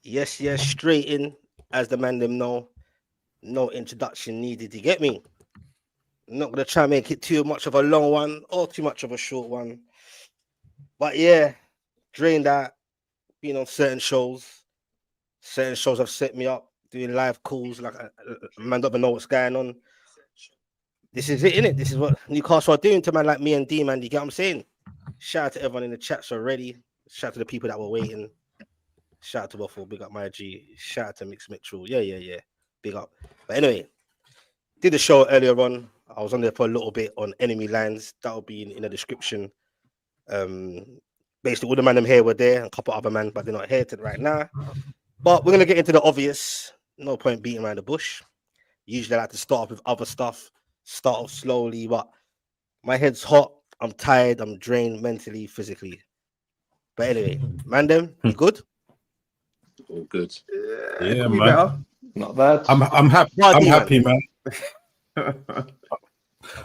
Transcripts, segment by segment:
Yes, yes, straight in, as the man them know. No introduction needed. You get me? I'm not gonna try and make it too much of a long one or too much of a short one. But yeah, during that, being on certain shows have set me up doing live calls. Like, man, don't even know what's going on. This is it, innit? This is what Newcastle are doing to man like me and D, man. You get what I'm saying? Shout out to everyone in the chats already. Shout out to the people that were waiting. Shout out to Waffle, big up my G. Shout out to Mix Mitchell. Yeah. Big up. But anyway, did the show earlier on. I was on there for a little bit on enemy lines. That'll be in the description. Basically, all the man them here were there, and a couple other men, but they're not here right now. But we're gonna get into the obvious. No point beating around the bush. Usually, I like to start off with other stuff. Start off slowly, but my head's hot. I'm tired. I'm drained mentally, physically. But anyway, man, them, you good? All good. Yeah, man. Not bad. I'm happy. I'm happy, man.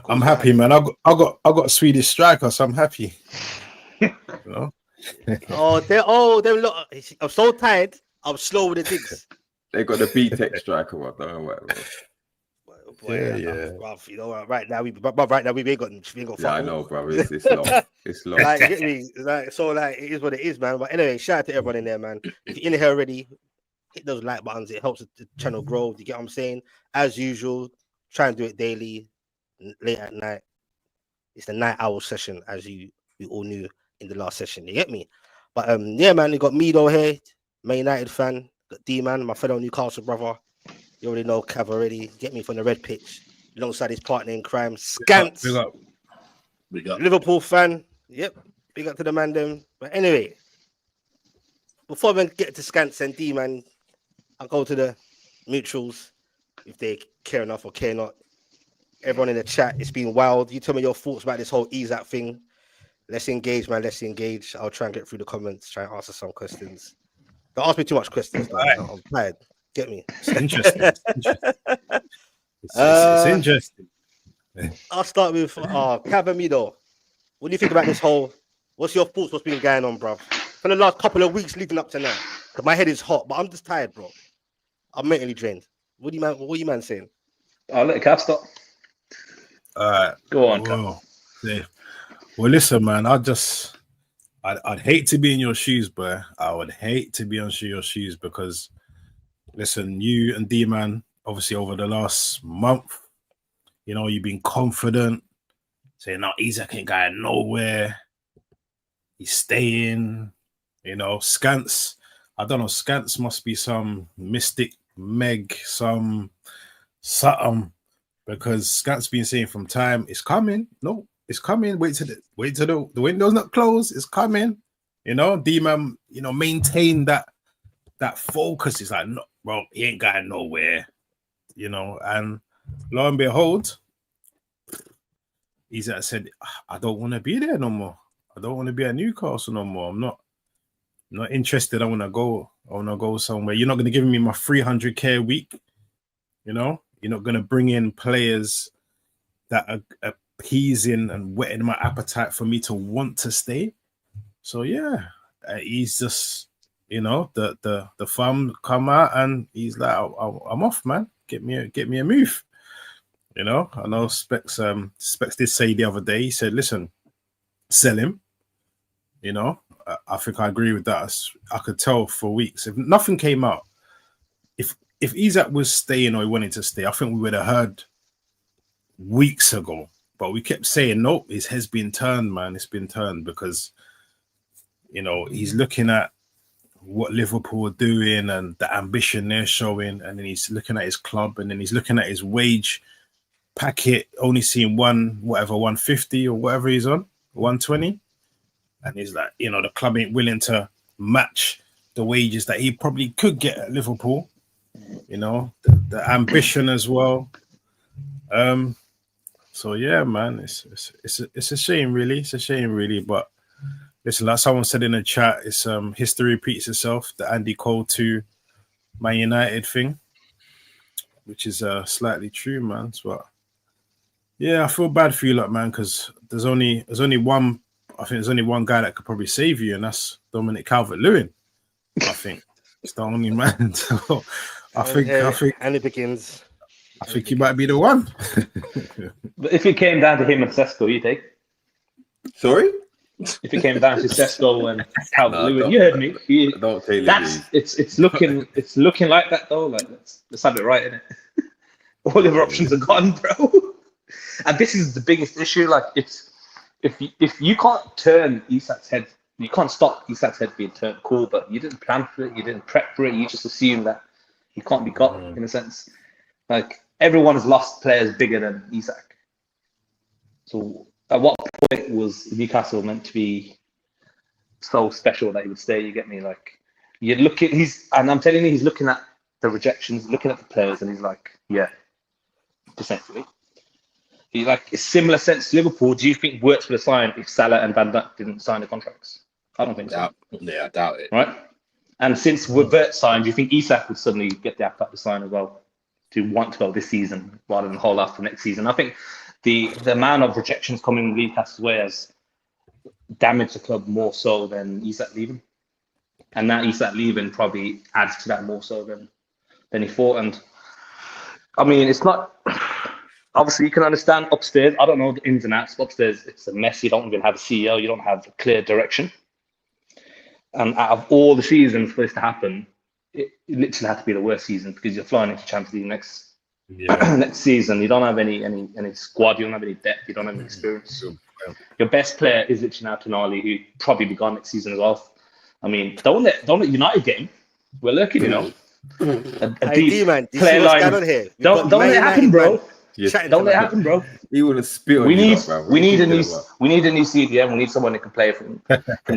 I'm happy, man. I got a Swedish striker, so I'm happy. You know? Them look. I'm so tired. I'm slow with the digs. They got the B-Tech striker, what? Don't know what. Yeah. Bruv, you know, right now we ain't got. Yeah, I know, bro. It's long. It's long. Like, get me? Like, so, like, it is what it is, man. But anyway, shout out to everyone in there, man. If you're in here already, hit those like buttons. It helps the channel grow. Do you get what I'm saying? As usual, try and do it daily, late at night. It's the night owl session, as we all knew in the last session. You get me? But yeah, man, you got Mido here, Man United fan. Got D man, my fellow Newcastle brother. You already know Cav already. Get me from the red pitch alongside his partner in crime, Skants. Big up. Liverpool fan. Yep. Big up to the man them. But anyway, before we get to Skants and D man, I'll go to the mutuals if they care enough or care not. Everyone in the chat, it's been wild. You tell me your thoughts about this whole Isak thing. Let's engage, man. Let's engage. I'll try and get through the comments, try and answer some questions. Don't ask me too much questions. Right. I'm tired. Get me. It's interesting. It's interesting. I'll start with Cavamido. What do you think about this whole? What's your thoughts? What's been going on, bro? For the last couple of weeks leading up to now, because my head is hot, but I'm just tired, bro. I'm mentally drained. What are you man saying? I'll let Cav start. Go on, Cav. Yeah. Well, listen, man. I'd hate to be in your shoes, but I would hate to be on your shoes because. Listen, you and D-Man, obviously over the last month, you know, you've been confident, saying, no, Isak ain't going nowhere. He's staying, you know, Skants. I don't know, Skants must be some mystic Meg, something, because Skants been saying from time, it's coming. No, it's coming. Wait till the window's not closed. It's coming. You know, D-Man, you know, maintain that focus. Is like, no, bro, he ain't going nowhere, you know. And lo and behold, Isak said, I don't want to be there no more. I don't want to be at Newcastle no more. I'm not interested. I want to go somewhere. You're not going to give me my 300k a week, you know. You're not going to bring in players that are appeasing and whetting my appetite for me to want to stay. So yeah, he's just. You know, the farm come out and he's like, I'm off, man. Get me a move. You know, I know Specs did say the other day, he said, listen, sell him. You know, I think I agree with that. I could tell for weeks. If nothing came out, if Isak was staying or he wanted to stay, I think we would have heard weeks ago. But we kept saying, nope, his head's been turned, man. It's been turned because, you know, he's looking at what Liverpool are doing and the ambition they're showing, and then he's looking at his club, and then he's looking at his wage packet, only seeing 150 or whatever he's on, 120, and he's like, you know, the club ain't willing to match the wages that he probably could get at Liverpool. You know, the ambition as well. So yeah, man, it's a shame, really. It's a shame, really, but. Listen, like someone said in the chat, it's history repeats itself. The Andy Cole to Man United thing, which is slightly true, man. But yeah, I feel bad for you, lot, man, because there's only one. I think there's only one guy that could probably save you, and that's Dominic Calvert-Lewin. I think. It's the only man. So I think and it begins. I think he might be the one. But if it came down to him and Sesko, you take? Sorry? If it came down to Sesko and Calvin Lewin, don't- you heard me. Don't take That's liberties. it's looking like that though. Like let's have it right, innit? All the other options are gone, bro. And this is the biggest issue. Like it's if you can't turn Isak's head, you can't stop Isak's head being turned. Cool, but you didn't plan for it, you didn't prep for it. You just assume that he can't be got in a sense. Like everyone's lost players bigger than Isak. So at what point was Newcastle meant to be so special that he would stay? You get me? Like you look at and I'm telling you, he's looking at the rejections, looking at the players, and he's like, yeah, essentially. He like a similar sense to Liverpool. Do you think Wirtz would have signed if Salah and Van Dijk didn't sign the contracts? I don't think so. Yeah, I doubt it. Right? And since Wirtz signed, do you think Isak would suddenly get the appetite to sign as well, to want to go this season rather than hold off for next season? I think the amount of rejections coming Newcastle's way has damaged the club more so than Isak leaving. And now Isak leaving probably adds to that more so than he thought. And I mean, it's not... Obviously, you can understand upstairs. I don't know the ins and outs. Upstairs, it's a mess. You don't even have a CEO. You don't have a clear direction. And out of all the seasons for this to happen, it literally had to be the worst season because you're flying into Champions League next season. You don't have any squad. You don't have any depth. You don't have any experience. Your best player is literally now Tonali, who probably be gone next season as well. I mean, don't let United get him. We're lucky, you know. A deep man, player line. Here? Don't let it happen, bro. Don't let it happen, bro. He would have spilled. We need a new CDM. We need someone that can play from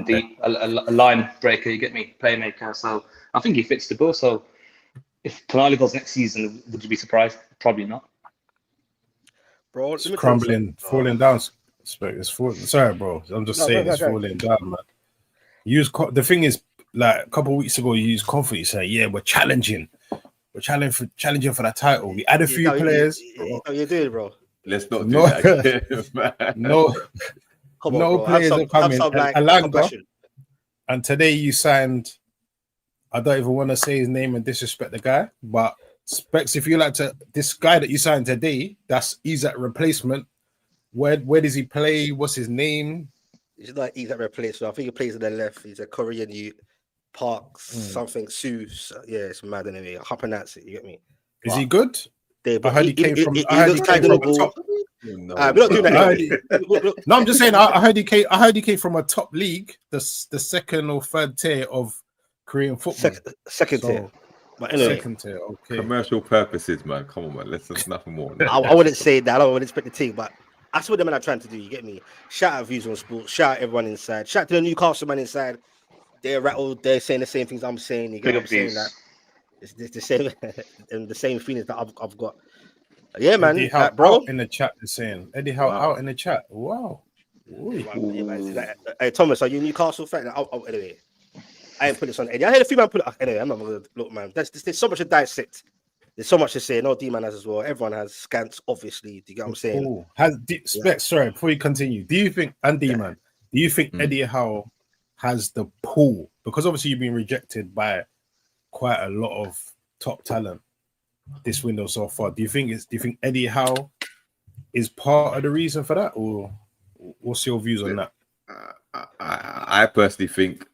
deep, a line breaker. You get me, playmaker. So I think he fits the bill. So if Tonali goes next season, would you be surprised? Probably not. Bro, it's crumbling, falling down. It's falling. Sorry, bro. I'm just saying it's falling down, man. The thing is, like a couple of weeks ago, you used confidence. You say, "Yeah, we're challenging. We're challenging for that title. We add a few players." You do, bro. Let's not do that again, man. No players are coming. Alanga, and today you signed. I don't even want to say his name and disrespect the guy, but Specs, if you like to, this guy that you signed today, that's Isak replacement. Where does he play? What's his name? He's like Isak replacement. I think he plays on the left. He's a Korean youth. Parks, something, Sue. Yeah, it's mad anyway. How pronounce it? You get me? Is he good? I heard he came from the top. We're not doing that. No, I'm just saying. I heard he came from a top league, the second or third tier of Korean football. Second tier. But anyway, second tier. Okay. Commercial purposes, man. Come on, man. Let's nothing more. I wouldn't say that. I wouldn't expect the team, but that's what the men are trying to do. You get me? Shout out Views on Sports. Shout out everyone inside. Shout out to the Newcastle man inside. They're rattled. They're saying the same things I'm saying. You get what I'm saying? That it's the same and the same feelings that I've got. Yeah, man. Eddie Howe bro. Out in the chat is saying Eddie Howe out in the chat. Wow. Hey, Thomas, are you a Newcastle fan? Anyway, I ain't put this on Eddie. I heard a few man put it. Anyway, I'm not gonna look, man. There's so much to dissect. There's so much to say. No, D-man has as well. Everyone has. Skants, obviously. Do you get what I'm saying? Specs, sorry, before you continue, do you think, and D-man, do you think Eddie Howe has the pull? Because obviously you've been rejected by quite a lot of top talent this window so far. Do you think Eddie Howe is part of the reason for that, or what's your views on that? I personally think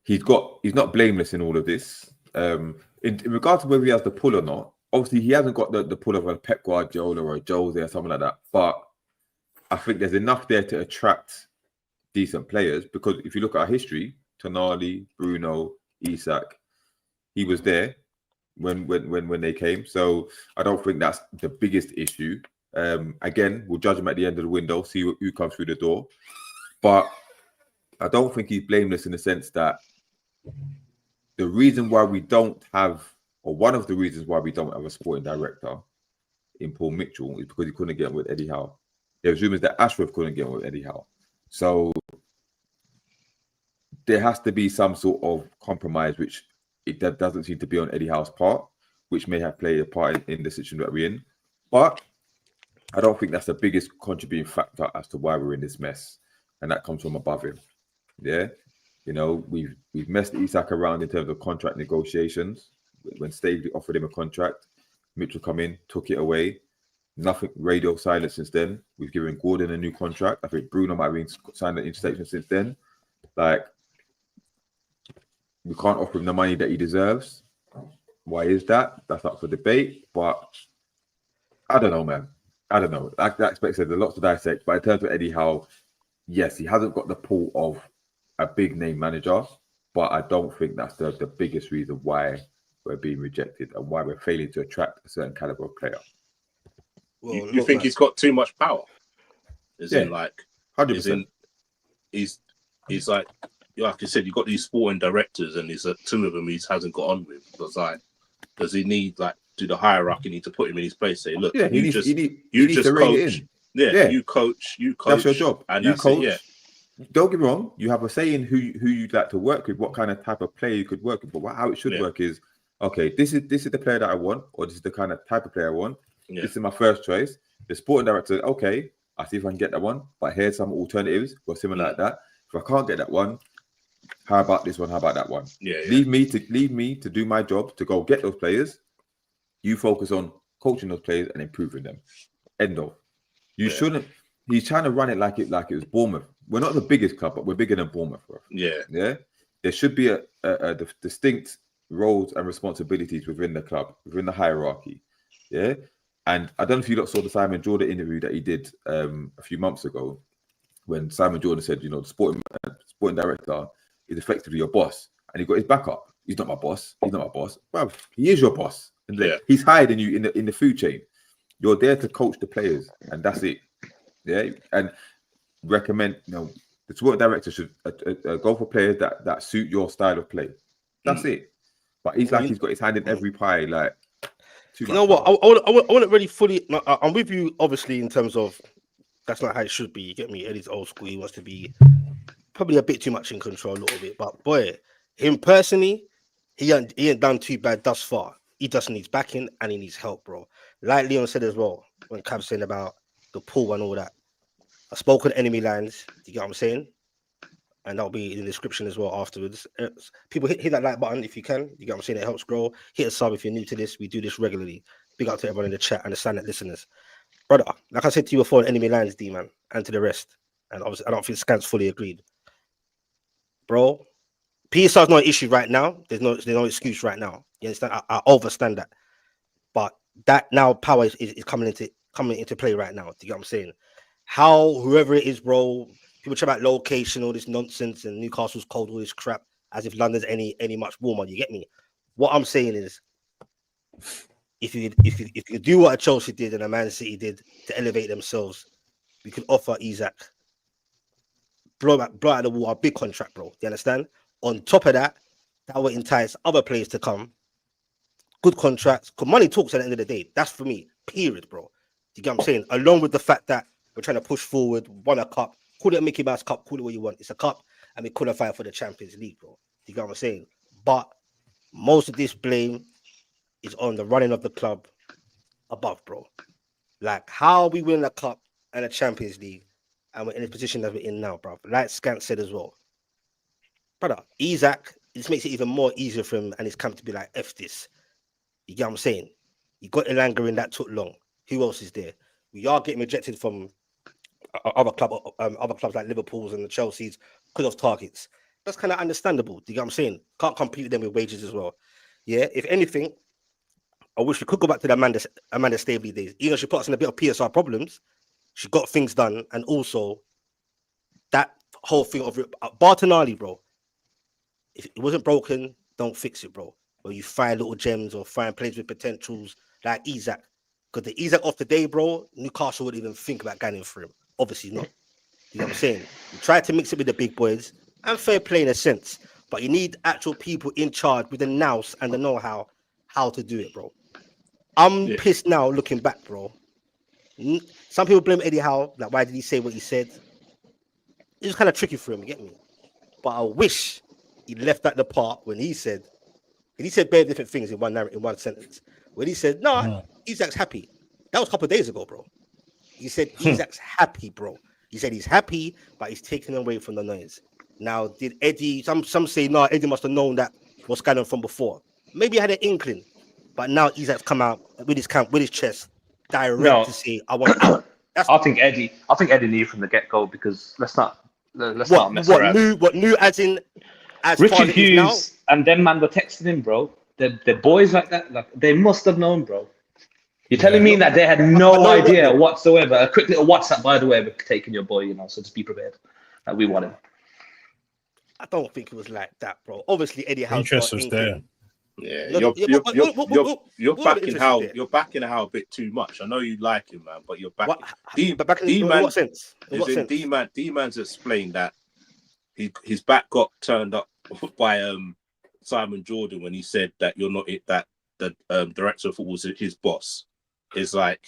he's not blameless in all of this. In regards to whether he has the pull or not, obviously he hasn't got the pull of a Pep Guardiola or a Jose or something like that. But I think there's enough there to attract decent players, because if you look at our history, Tonali, Bruno, Isak, he was there when they came. So I don't think that's the biggest issue. Again, we'll judge him at the end of the window, see who comes through the door. But I don't think he's blameless in the sense that the reason why we don't have, or one of the reasons why we don't have a sporting director in Paul Mitchell is because he couldn't get on with Eddie Howe. There's rumors that Ashworth couldn't get on with Eddie Howe. So there has to be some sort of compromise, which that doesn't seem to be on Eddie Howe's part, which may have played a part in the situation that we're in. But I don't think that's the biggest contributing factor as to why we're in this mess. And that comes from above him. Yeah. You know, we've messed Isak around in terms of contract negotiations. When Staley offered him a contract, Mitchell come in, took it away. Nothing, radio silence since then. We've given Gordon a new contract. I think Bruno might have been signed an extension since then. Like, we can't offer him the money that he deserves. Why is that? That's up for debate. But I don't know, man. I don't know. That aspect said there's a lot to dissect. But in terms of Eddie Howe, yes, he hasn't got the pull of a big name manager, but I don't think that's the biggest reason why we're being rejected and why we're failing to attract a certain caliber of player. Well, you think he's got too much power? In like 100%. He's like you said, you've got these sporting directors, and there's two of them he hasn't got on with. Because like, does he need do the hierarchy need to put him in his place? Say, look, you just coach. You coach. That's your job. And you coach. Don't get me wrong. You have a say in who you'd like to work with, what kind of type of player you could work with. But how it should work is, okay, this is the player that I want, or this is the kind of type of player I want. This is my first choice. The sporting director, okay, I'll see if I can get that one. But here's some alternatives or similar like that. If I can't get that one, how about this one? How about that one? Leave me to do my job, to go get those players. You focus on coaching those players and improving them. End of. You shouldn't. He's trying to run it like it was Bournemouth. We're not the biggest club, but we're bigger than Bournemouth, bro. Yeah. There should be a distinct roles and responsibilities within the club, within the hierarchy. Yeah. And I don't know if you lot saw the Simon Jordan interview that he did a few months ago, when Simon Jordan said, the sporting director is effectively your boss, and he got his back up. He's not my boss. He's not my boss. Well, he is your boss. And he's higher than you in the food chain. You're there to coach the players, and that's it. Yeah, and recommend. The sporting director should go for players that suit your style of play. That's it. But he's he's got his hand in every pie. Like, you know what? I wouldn't really fully. I'm with you, obviously, in terms of that's not how it should be. You get me? Eddie's old school. He wants to be probably a bit too much in control, a little bit. But boy, him personally, he ain't done too bad thus far. He just needs backing and he needs help, bro. Like Leon said as well, when Cav's saying about the pool and all that. I spoke on enemy lines. Do you get what I'm saying? And that'll be in the description as well afterwards. People hit that like button if you can. You get what I'm saying? It helps grow. Hit a sub if you're new to this. We do this regularly. Big up to everyone in the chat and the silent listeners. Brother, like I said to you before, on enemy lines, D-man, and to the rest. And obviously, I don't think Skants fully agreed. Bro, PSR's not an issue right now. There's no excuse right now. You understand? I understand that. But that now power is coming into play right now. Do you get what I'm saying? How whoever it is, bro, people chat about location, all this nonsense, and Newcastle's cold, all this crap, as if London's any much warmer. You get me? What I'm saying is, if you do what a Chelsea did and a Man City did to elevate themselves, we could offer Isak blow out the wall a big contract, bro. Do you understand? On top of that, that would entice other players to come. Good contracts, because money talks at the end of the day. That's for me, period, bro. Do you get what I'm saying? Along with the fact that we're trying to push forward, won a cup, call it a Mickey Mouse Cup, call it what you want. It's a cup, and we qualify for the Champions League, bro. Do you get what I'm saying? But most of this blame is on the running of the club above, bro. Like, how we win a cup and a Champions League, and we're in the position that we're in now, bro. Like Skants said as well. Brother, Isak, this makes it even more easier for him and his camp to be like, F this. You get what I'm saying? You got Elanga in, that took long. Who else is there? We are getting rejected from other clubs like Liverpool's and the Chelsea's because of targets. That's kind of understandable. Do you get what I'm saying? Can't compete with them with wages as well. Yeah, if anything, I wish we could go back to the Amanda Staveley days. Even though she put us in a bit of PSR problems, she got things done, and also that whole thing of Bartonali, bro. If it wasn't broken, don't fix it, bro. Or you find little gems or find players with potentials like Isak. Because the Isak off the day, bro, Newcastle wouldn't even think about going for him. Obviously not. You know what I'm saying? You try to mix it with the big boys, and fair play in a sense. But you need actual people in charge with the nous and the know-how to do it, bro. I'm pissed now looking back, bro. Some people blame Eddie Howe. Like, why did he say what he said? It was kind of tricky for him, you get me? But I wish he left at the part when he said very different things in one sentence. When he said, no, Isak's happy. That was a couple of days ago, bro. He said Isak's happy, bro. He said he's happy, but he's taking away from the noise. Now, did Eddie? Some say no. Eddie must have known that was going on from before. Maybe he had an inkling, but now Isak's come out with his chest direct to say, "I want out." I think Eddie knew from the get-go, because let's not mess around. What new as Richard far as it is now? Hughes and them man were texting him, bro. They're boys like that. Like, they must have known, bro. You're telling me that they had no idea whatsoever. A quick little WhatsApp, by the way, we're taking your boy, you know, so just be prepared. We want him. I don't think it was like that, bro. Obviously, Eddie Howe. Interest was there. Yeah, you're backing Howe a bit too much. I know you like him, man, but you're backing. In what sense? D-Man's explained that his back got turned up by Simon Jordan when he said that you're not that the director of football is his boss. It's like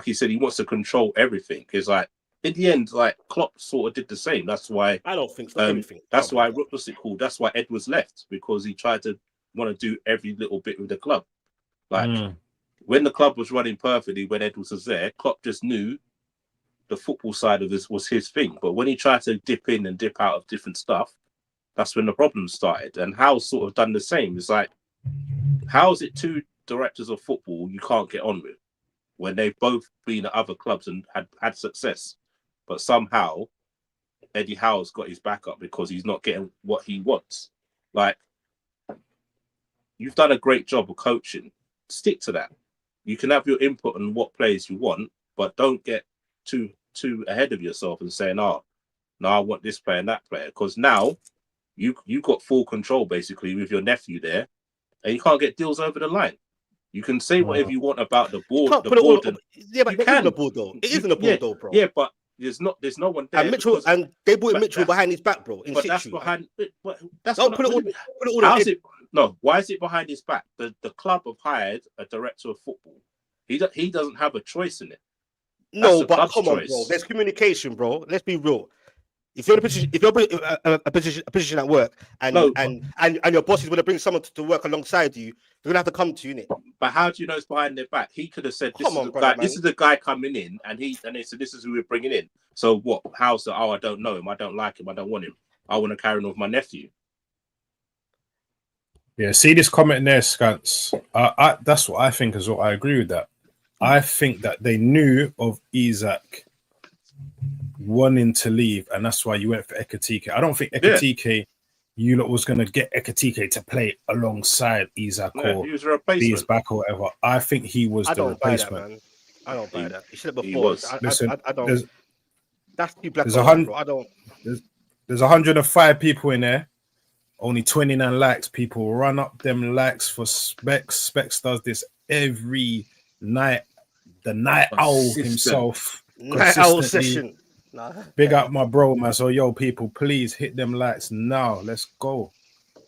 he said, he wants to control everything. It's like, in the end, like, Klopp sort of did the same. That's why I don't think so. Everything. That's why what's it called? That's why Edwards left, because he tried to want to do every little bit with the club. Like when the club was running perfectly, when Edwards was there, Klopp just knew the football side of this was his thing. But when he tried to dip in and dip out of different stuff, that's when the problems started. And Howe's sort of done the same. It's like, how is it two directors of football you can't get on with when they've both been at other clubs and had success? But somehow Eddie Howe's got his back up because he's not getting what he wants. Like, you've done a great job of coaching. Stick to that. You can have your input on what players you want, but don't get too ahead of yourself and saying, "Oh, no, I want this player and that player." Because now you got full control basically with your nephew there, and you can't get deals over the line. You can say whatever you want about the board. But it isn't a board though. It isn't a board though, bro. Yeah, but there's no one there. And Mitchell, and they brought Mitchell behind his back, bro. But that's behind. That's not put it all. How's it? No, why is it behind his back? The club have hired a director of football. He doesn't have a choice in it. No, but come on, bro. There's communication, bro. Let's be real. If you're in a position, a position at work, and your boss is going to bring someone to work alongside you, they're gonna have to come to you, innit? But how do you know it's behind their back? He could have said, "This is the guy coming in," and they said, "This is who we're bringing in." So what? How's the? Oh, I don't know him. I don't like him. I don't want him. I want to carry on with my nephew. Yeah, see this comment there, Skants. That's what I think as well. I agree with that. I think that they knew of Isak wanting to leave, and that's why you went for Ekatike. I don't think Ekatike, you lot was going to get Ekatike to play alongside Isak or he was a replacement. Be his back or whatever. I think he was the replacement. I don't buy that. He said it before. I don't. That's too black. I don't. There's 105 people in there. Only 29 likes. People run up them likes for Specs. Specs does this every night. The night owl himself. Night owl session. Big up my bro, man. So, yo, people, please hit them likes now. Let's go.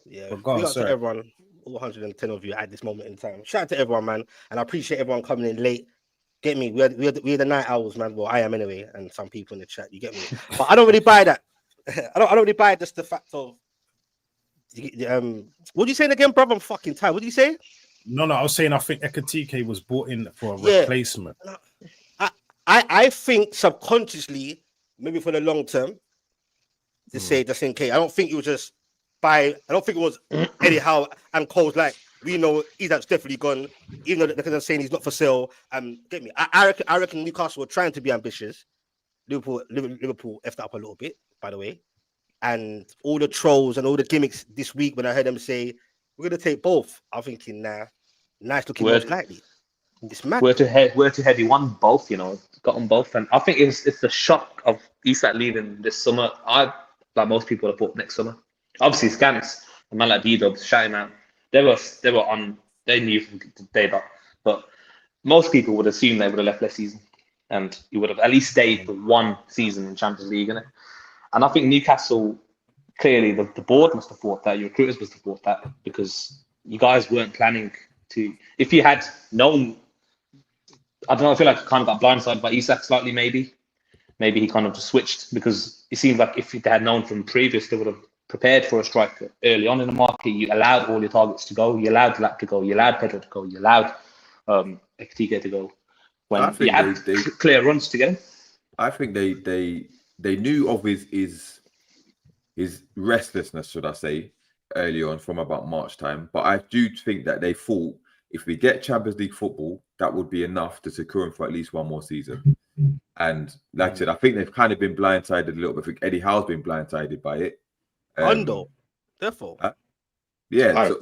Yeah. Big up to everyone, all 110 of you at this moment in time. Shout out to everyone, man. And I appreciate everyone coming in late. Get me? We're the night owls, man. Well, I am anyway. And some people in the chat, you get me? But I don't really buy that. I don't really buy just the fact of. What are you saying again, brother? I'm fucking tired. What did you say? No, I was saying I think Ekatike was brought in for a replacement. I think subconsciously, maybe for the long term, to say just in case. I don't think it was just I don't think it was Eddie Howe and Cole's like, we know Isak's definitely gone, even though they're saying he's not for sale. Get me? I reckon Newcastle were trying to be ambitious. Liverpool effed up a little bit, by the way. And all the trolls and all the gimmicks this week, when I heard them say, we're going to take both, I'm thinking, nice looking most likely. It's mad. Where to head, he won both, you know, got on both. And I think it's the shock of Isak leaving this summer. Like most people have bought next summer. Obviously, Skants, a man like Dubz, shout him out. They knew from the day that. But most people would assume they would have left last season. And he would have at least stayed for one season in Champions League, innit? And I think Newcastle, clearly the board must have thought that, your recruiters must have thought that, because you guys weren't planning to. If you had known, I don't know, I feel like I kind of got blindsided by Isak slightly, maybe. Maybe he kind of just switched, because it seems like if they had known from previous, they would have prepared for a striker early on in the market. You allowed all your targets to go. You allowed Lap to go. You allowed Pedro to go. You allowed Ekatike to go. When you had clear runs to get him. I think they knew of his restlessness, should I say, early on from about March time. But I do think that they thought if we get Champions League football, that would be enough to secure him for at least one more season. And like I said, I think they've kind of been blindsided a little bit. I think Eddie Howe's been blindsided by it. Therefore. Yeah,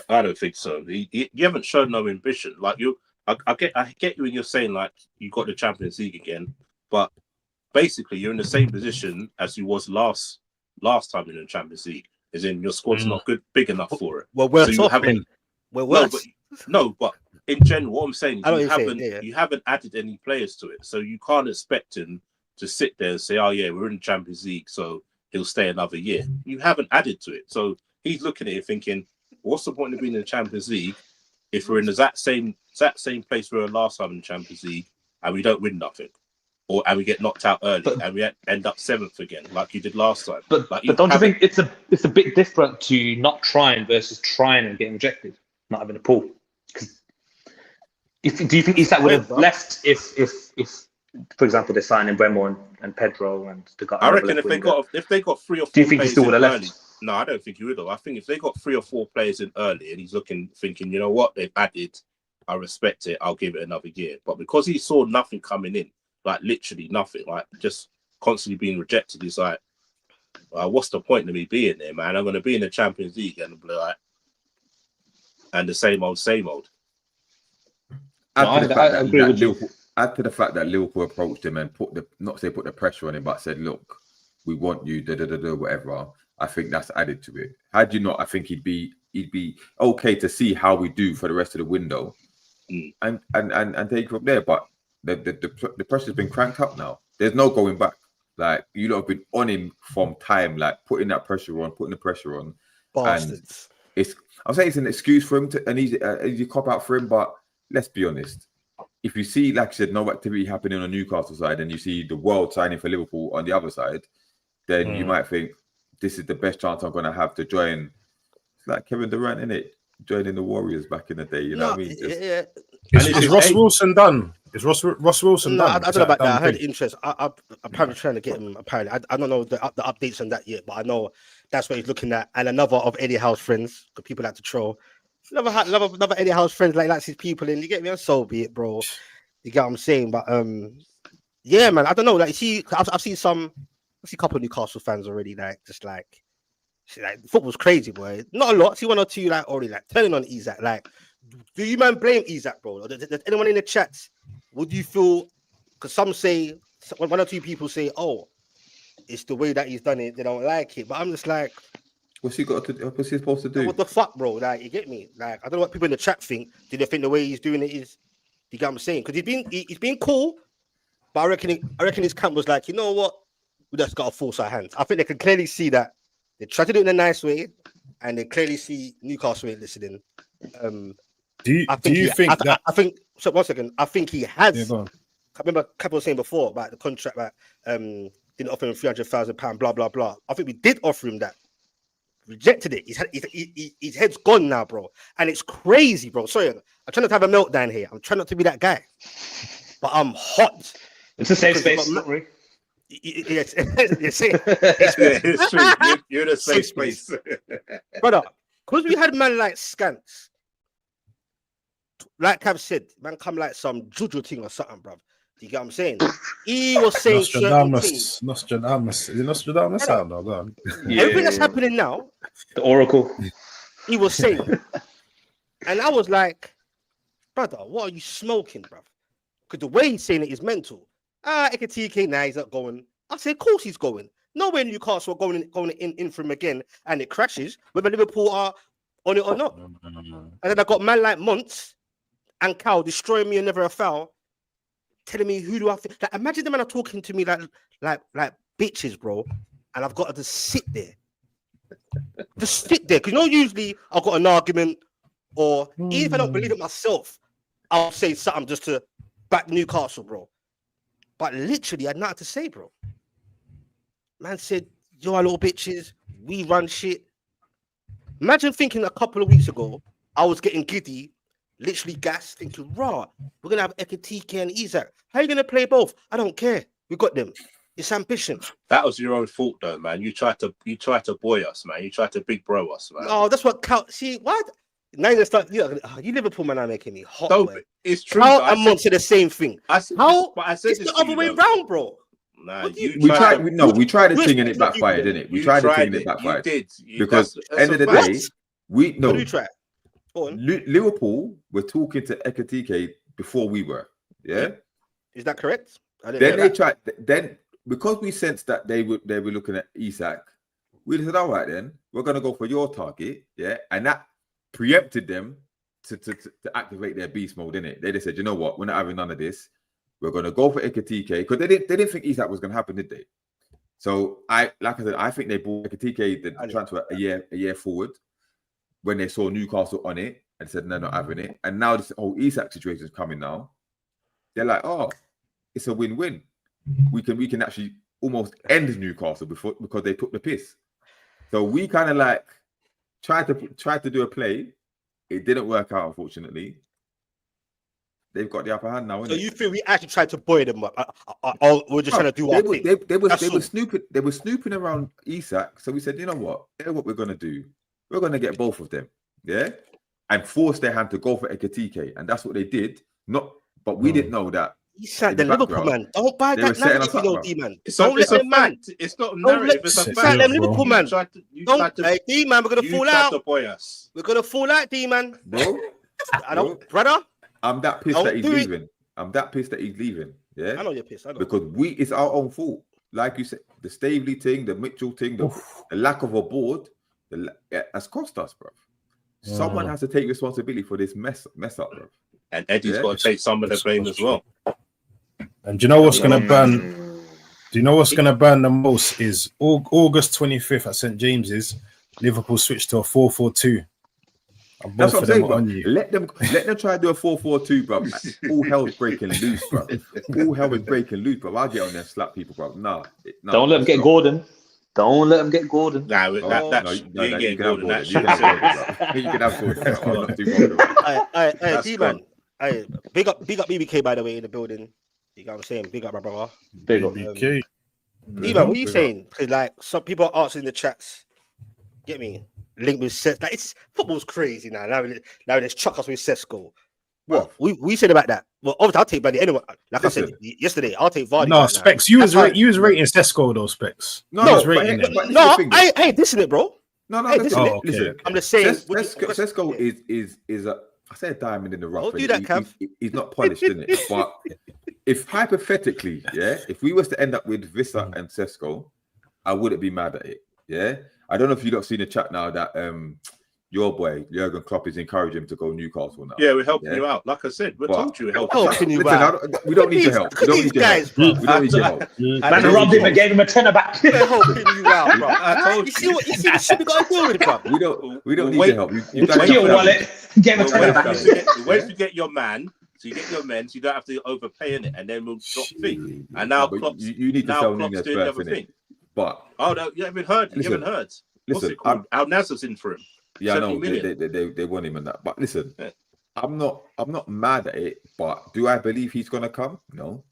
I don't think so. You haven't shown no ambition. Like I get you when you're saying like you got the Champions League again, but basically you're in the same position as you was last time in the Champions League. As in your squad's not big enough for it. Well, we're worse. But in general, what I'm saying is you haven't added any players to it, so you can't expect him to sit there and say, "Oh yeah, we're in the Champions League, so he'll stay another year." You haven't added to it, so he's looking at it thinking, "What's the point of being in the Champions League if we're in that same place we were last time in the Champions League and we don't win nothing, and we get knocked out early and we end up 7th again like you did last time?" But don't you think it's a bit different to not trying versus trying and getting rejected, not having a pool? Do you think Isak would have left if, for example, they're signing Bremo and Pedro and the guy? I reckon if they got 3 or 4 do you think he still would have left? Early, no, I don't think he would have. I think if they got 3 or 4 players in early and he's thinking, you know what, they've added, I respect it, I'll give it another year. But because he saw nothing coming in, like literally nothing, like just constantly being rejected, he's like, what's the point of me being there, man? I'm going to be in the Champions League and be like, and the same old. Add to the fact that Liverpool approached him and put the pressure on him, but said, "Look, we want you, whatever." I think that's added to it. Had you not, I think he'd be okay to see how we do for the rest of the window, and take it from there. But the pressure's been cranked up now. There's no going back. Like you lot have been on him from time, like putting the pressure on. Bastards. And I'm saying it's an excuse for him an easy cop out for him, but let's be honest. If you see, like I said, no activity happening on the Newcastle side, and you see the world signing for Liverpool on the other side, then you might think this is the best chance I'm going to have to join. It's like Kevin Durant, innit? Joining the Warriors back in the day, you know what I mean? Is Ross Wilson done? Is Ross Wilson done? I don't know about that. I heard interest. I'm apparently trying to get him. Apparently, I don't know the updates on that yet, but I know that's what he's looking at. And another of Eddie Howe's friends, because people like to troll. Another Eddie Howe's friends likes his people, and you get me. And so be it, bro. You get what I'm saying? But yeah, man. I don't know. Like, I've seen a couple of Newcastle fans already, like football's crazy, boy. Not a lot. See 1 or 2 like already like turning on Isak. Like, do you man blame Isak, bro? Or does anyone in the chats? Would you feel? Because some say 1 or 2 people say, "Oh, it's the way that he's done it. They don't like it." But I'm just like, what's he supposed to do? What the fuck, bro? Like, you get me? Like, I don't know what people in the chat think. Do they think the way he's doing it is? You get what I'm saying? Because he's been cool, but I reckon his camp was like, you know what? We just got to force our hands. I think they can clearly see that they try to do it in a nice way, and they clearly see Newcastle ain't listening. Do you think that? I think. So 1 second. I think he has. Yeah, go on. I remember Cav was saying before about the contract that didn't offer him £300,000, blah blah blah. I think we did offer him that. Rejected it. His head's gone now, bro, and it's crazy, bro. Sorry, I'm trying not to have a meltdown here. I'm trying not to be that guy, but I'm hot. It's a safe space. Yes, it's true. You're in a safe space, brother. Because we had man like Skants, like Cav said, man come like some juju thing or something, bro. Do you get what I'm saying? He was saying Nostradamus. Is it Nostradamus? I don't know. Go on. Yeah. Everything that's happening now, the Oracle. He was saying, and I was like, brother, what are you smoking, bro? Because the way he's saying it is mental. Ekatike, nah, he's not going. I said, of course he's going. No way Newcastle are going in for him again, and it crashes, whether Liverpool are on it or not. No. And then I got man like Monts and Cow destroying me and never a foul, telling me who do I think. Like, imagine the man are talking to me like bitches, bro, and I've got to just sit there. Just sit there. Because you know, usually I've got an argument, or even if I don't believe it myself, I'll say something just to back Newcastle, bro. But literally, I had nothing to say, bro. Man said, "You're little bitches. We run shit." Imagine thinking a couple of weeks ago, I was getting giddy, literally gassed, thinking, "Raw, we're gonna have Ekatike and Isak. How are you gonna play both? I don't care. We got them." It's ambition. That was your own fault, though, man. You tried to boy us, man. You tried to big bro us, man. Oh, that's what count. See what? Now you start. You Liverpool man are making me hot. No, boy. it's true. How and Monk said the same thing. I said, How? but I said It's this the to other you, way though. round, bro. Nah, We tried the thing and it backfired, didn't it? We tried the thing and it You backfired. did. Because that's end of the a fact. day, we What no do you try? Go on. Liverpool were talking to Ekatike before we were. Yeah. Is that correct? I didn't Then hear they that. tried. Then because we sensed that they were looking at Isak, we said, all right, then we're gonna go for your target. Yeah, and that preempted them to activate their beast mode, didn't it? They just said, you know what, we're not having none of this. We're gonna go for Ekatike because they didn't think Isak was gonna happen, did they? So I said, I think they bought Ekatike the transfer a year forward when they saw Newcastle on it and said they're not having it. And now this whole Isak situation is coming now. They're like, oh, it's a win-win. We can actually almost end Newcastle because they took the piss. So we kind of like tried to do a play. It didn't work out, unfortunately. They've got the upper hand now. So you think we actually tried to buoy them up? Or we're just trying to do our thing? They were snooping around Isak. So we said, you know what? Here's what we're gonna do. We're gonna get both of them, yeah, and force their hand to go for Ekatike, and that's what they did. But we didn't know that. Isak, the Liverpool man, don't buy that narrative, D-man. It's Don't let a them man. fact. It's not a narrative. It's a Isak, fact. them Liverpool man. Hey, D-man, we're gonna fall out. Boy us. We're gonna fall out, D-man. Bro, brother. I'm that pissed that he's leaving. I'm that pissed that he's leaving. Yeah, I know you're pissed. I know. Because it's our own fault. Like you said, the Stavely thing, the Mitchell thing, the lack of a board, has cost us, bro. Someone has to take responsibility for this mess up, bro. And Eddie's got to take some of the blame as well. And do you know what's gonna burn? Do you know what's gonna burn the most is August 25th at St James's. Liverpool switched to a 4-4-2. That's what I'm saying, bro. Let them try to do a 4-4-2, bro. All hell's breaking loose, bro. All hell is breaking loose, bro. I'll get on there and slap people, bro. Nah. Don't let them get Gordon. Don't let them get Gordon. Nah, you can have Gordon. You can have Gordon. I'm not too bothered. Hey, D-man. Hey, big up BBK, by the way, in the building. You know what I'm saying? Big up, my brother. Big up. BBK. D-man, what are you saying? Because like some people are asking in the chats, get me? Link with Cesc. Like, it's football's crazy now. Now let's chuck us with Cesco. What we said about that? Well, obviously I'll take Vardy anyway. Like I said yesterday, I'll take Vardy. No, Specs. You was rating Cesco though, Specs. No, hey, listen it, bro. No, listen. I'm just saying. Cesco is a. I say a diamond in the rough. Don't do that, Cav. He's not polished, isn't it? But if hypothetically, if we was to end up with Vissa and Cesco, I wouldn't be mad at it. Yeah. I don't know if you've not seen the chat now that your boy Jurgen Klopp is encouraging him to go Newcastle now. Yeah, we're helping you out. Like I said, we told you we're helping you out. We don't need your help. We don't need your help. We don't need your help. Man robbed him and gave him a tenner back. We're helping you out, bro. I told you. You see the shit we got to deal with, bro. We don't need your help. You took your wallet, gave him a tenner back. Wait to get your man. So you get your men, so you don't have to overpay in it, and then we'll drop fee. And now Klopp's you need to sell Nunez doing the other first, thing. But no, you haven't heard. Listen, What's listen, it called? Al Nassr's in for him. Yeah, I know they want him and that. But listen, I'm not mad at it. But do I believe he's gonna come? No,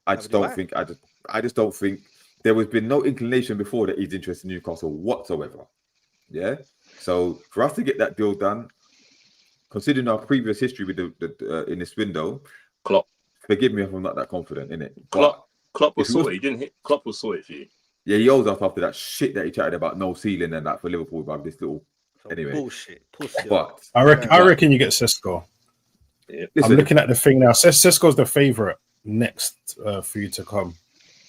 I just don't think. I just don't think there has been no inclination before that he's interested in Newcastle whatsoever. Yeah. So for us to get that deal done, considering our previous history with the in this window, Klopp. Forgive me if I'm not that confident in it. Klopp was sorted. You didn't hit. Klopp was sorted for you. Yeah, he owes us after that shit that he chatted about no ceiling and that for Liverpool, but this little anyway. Bullshit. But I reckon you get Cesco. Yeah. I'm looking at the thing now. Cesco's the favourite next for you to come.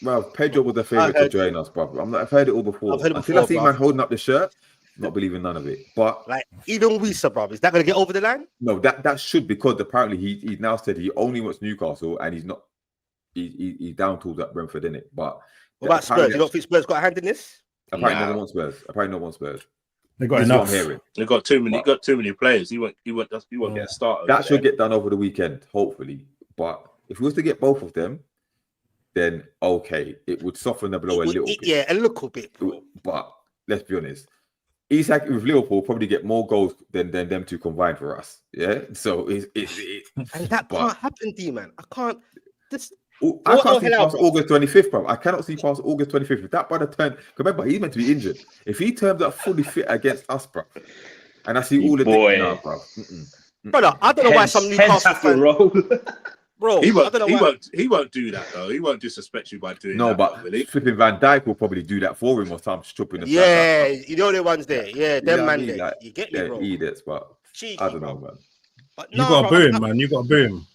Well, Pedro was the favourite to join us, brother. I've heard it all before. Until I see man holding up the shirt, not believing none of it. But like even Wisa, bro, is that gonna get over the line? No, that should, because apparently he's now said he only wants Newcastle and he's not. He's down tools at Brentford, innit? But what about Spurs? You don't think Spurs got a hand in this? Apparently, no one wants Spurs. Apparently, no one Spurs. They got enough. They got too many. Got too many players. He won't get started. That should get done over the weekend, hopefully. But if we was to get both of them, then okay, it would soften the blow a little bit. Yeah, a little bit, bro. But let's be honest, Isak with Liverpool probably get more goals than them two combined for us. Yeah, so it's and that can't happen, D-man. I can't. I can't see past August 25th, bro. I cannot see past August 25th. If that brother turn, remember, he's meant to be injured. If he turns up fully fit against us, bro, and I see all the boy, now, bro. Brother, I don't know why some Newcastle fans. Bro, he won't do that though. He won't disrespect you by doing that. No, but flipping Van Dijk will probably do that for him or something. Stripping the you know the ones there. Yeah, them man there. Like, you get me, bro. Idiots, but Cheeky, I don't know, man. But you got to boo him, man. You got to boo him.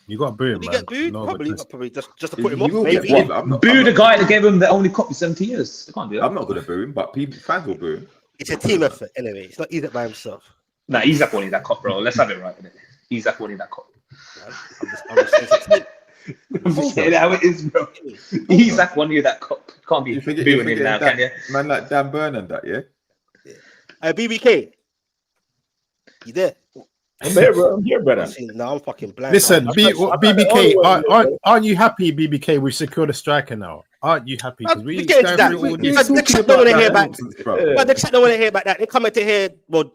You got to boo him, man. Get booed? No, probably just to put him off. Maybe. Boo the guy that gave him the only cup in 70 years. Can't do that. I'm not going to boo him, but fans will boo him. It's a team effort, anyway. It's not Isak by himself. Nah, Isak won't need that cup, bro. Let's have it right. Isak won't need that cup. I'm just saying how it is, bro. Isak won you that cup. Can't be booing him now, can you? Man like Dan Burn and that, yeah? BBK, you there? I'm there, bro. I'm here, brother. No, I'm fucking blank. Listen, BBK, aren't you happy, BBK? We've secured a striker now. Aren't you happy? Because we get that. The chat don't want to hear about but the chat don't want to hear about that. They come into here, but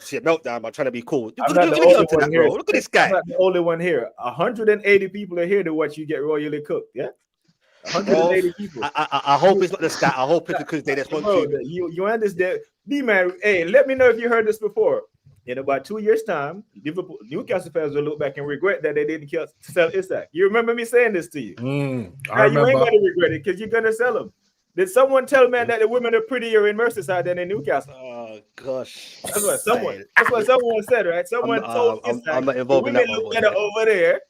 see, meltdown by trying to be cool. Look at this guy. I'm not the only one here. 180 people are here to watch you get royally cooked. Yeah, 180 people. I hope it's not the stat. I hope it's because they just want to. You understand? D-man, hey, let me know if you heard this before. In about 2 years' time, Newcastle fans will look back and regret that they didn't sell Isak. You remember me saying this to you? I remember. You ain't going to regret it because you're going to sell him. Did someone tell man that the women are prettier in Merseyside than in Newcastle? Oh, gosh. That's what someone said, right? Someone told Isak I'm not involved in women that. Look better over there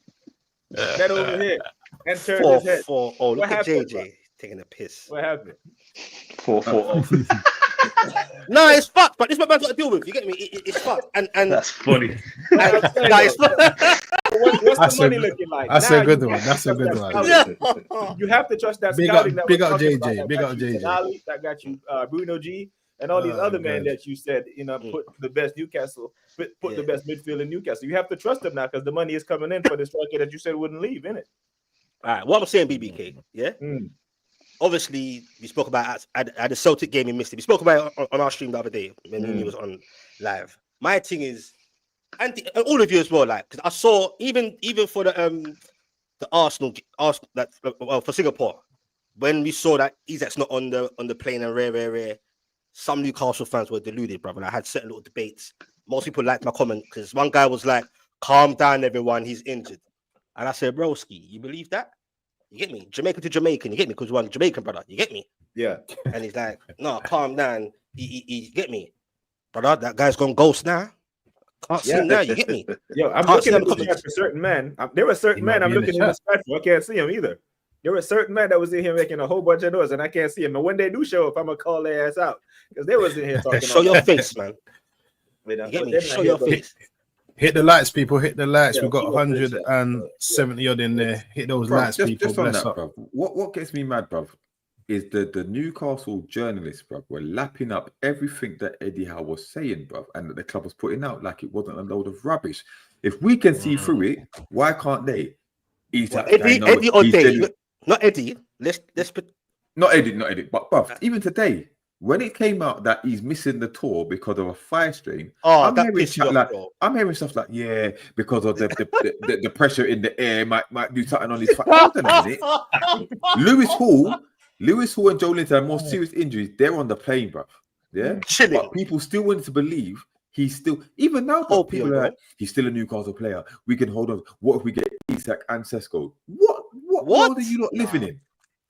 than over here. And turned his head. Oh, look at JJ taking a piss. What happened? 4-4. No, it's fucked, but this is what man's got to deal with. You get me? It's fucked. And that's funny. What's the money looking like? That's a good one. That's a good one. You have to trust that Big scouting. up JJ. Big up JJ. That got you Bruno G and all these other men that you said, put the best Newcastle, put the best midfield in Newcastle. You have to trust them now because the money is coming in for the striker that you said wouldn't leave, innit? All right, what I'm saying, BBK, yeah? Obviously, we spoke about at the Celtic game in Misty. We spoke about it on our stream the other day when he was on live. My thing is, and all of you as well, like, because I saw even for the Arsenal that for Singapore, when we saw that Isak's not on the plane and rare, some Newcastle fans were deluded, brother. And I had certain little debates. Most people liked my comment because one guy was like, "Calm down, everyone. He's injured," and I said, "Broski, you believe that? You get me? Jamaican to Jamaican, you get me? Because one Jamaican brother, you get me?" Yeah. And he's like, "No, calm down. He get me, brother. That guy's gone ghost now. Can't see him now. You get me?" Yo, I'm looking at the chat for certain men. There were certain men I'm looking in the chat for. I can't see him either. There were certain men that was in here making a whole bunch of noise, and I can't see him. And when they do show up, I'm gonna call their ass out because they was in here talking. Show your face, man. You get me? Show your face. Hit the lights, people. Hit the lights. We've got 170 odd in there. Hit those lights, people. Just on that, bruv. What gets me mad, bruv, is the Newcastle journalists, bruv, were lapping up everything that Eddie Howe was saying, bruv, and that the club was putting out like it wasn't a load of rubbish. If we can see through it, why can't they? Eddie or Dave? Not Eddie. Let's put. Not Eddie. But bruv, even today, when it came out that he's missing the tour because of a thigh strain, I'm hearing stuff like, yeah, because of the pressure in the air might do something on his thigh. Hold on a minute. Lewis Hall and Joe Linton had more serious injuries. They're on the plane, bruv. Yeah, chilling. But people still wanted to believe he's still, even now, people are like, he's still a Newcastle player. We can hold on. What if we get Isak and Sesko? What world are you not living in?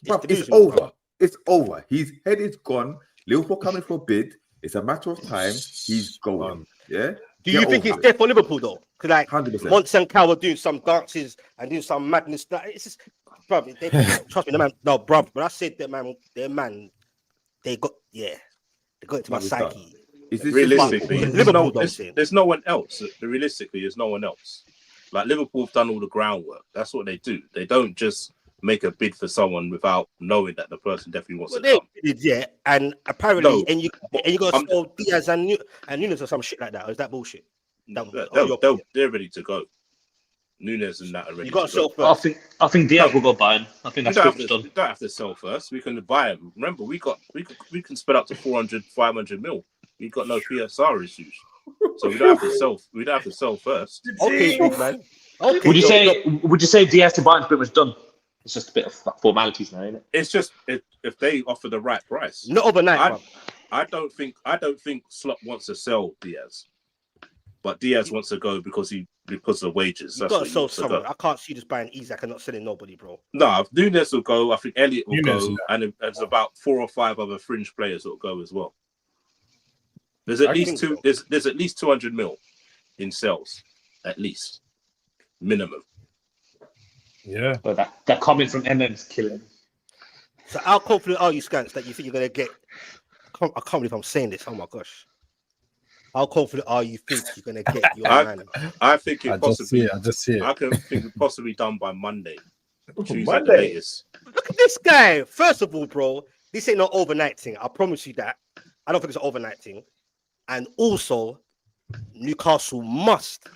Bruv, it's over. It's over. His head is gone. Liverpool coming for a bid. It's a matter of time. He's going. Yeah. Do you think he's there for Liverpool though? Because like 100%. Monts and Cow were doing some dances and doing some madness. It's just, bruv, trust me, the man. No, bruv. But I said that man, they got into my psyche. Realistically, there's no one else. Realistically, there's no one else. Like Liverpool have done all the groundwork. That's what they do. They don't just make a bid for someone without knowing that the person definitely wants to come. Yeah, and apparently, and you got to sell Diaz and Nunes or some shit like that. Or is that bullshit? They're ready to go. Nunes and that are ready. You got to sell first. I think Diaz will go buying. I think that's you don't have to sell first. We can buy him. Remember, we can spend up to 400, 500 mil. We've got no PSR issues, so we don't have to sell. We don't have to sell first. Okay, man. Okay. Would you say Diaz to Bayern's pretty much done? It's just a bit of formalities now, isn't it? It's just if they offer the right price. Not overnight. I don't think Slot wants to sell Diaz, but Diaz wants to go because of wages. You got to sell someone. I can't see just buying Isak and not selling nobody, bro. No, Nunes will go. I think Elliott will go, and there's about 4 or 5 other fringe players that will go as well. There's at least two. There's at least 200 mil in sales, at least minimum. Yeah, but that comment from MM's killing. So how confident are you, Skants, that you think you're gonna get? I can't believe I'm saying this. Oh my gosh. How confident are you think you're gonna get your man? I think it possibly. I just see it. I can think it possibly done by Monday. Tuesday Monday. at the latest. Look at this guy. First of all, bro, this ain't no overnight thing. I promise you that. I don't think it's an overnight thing. And also, Newcastle must,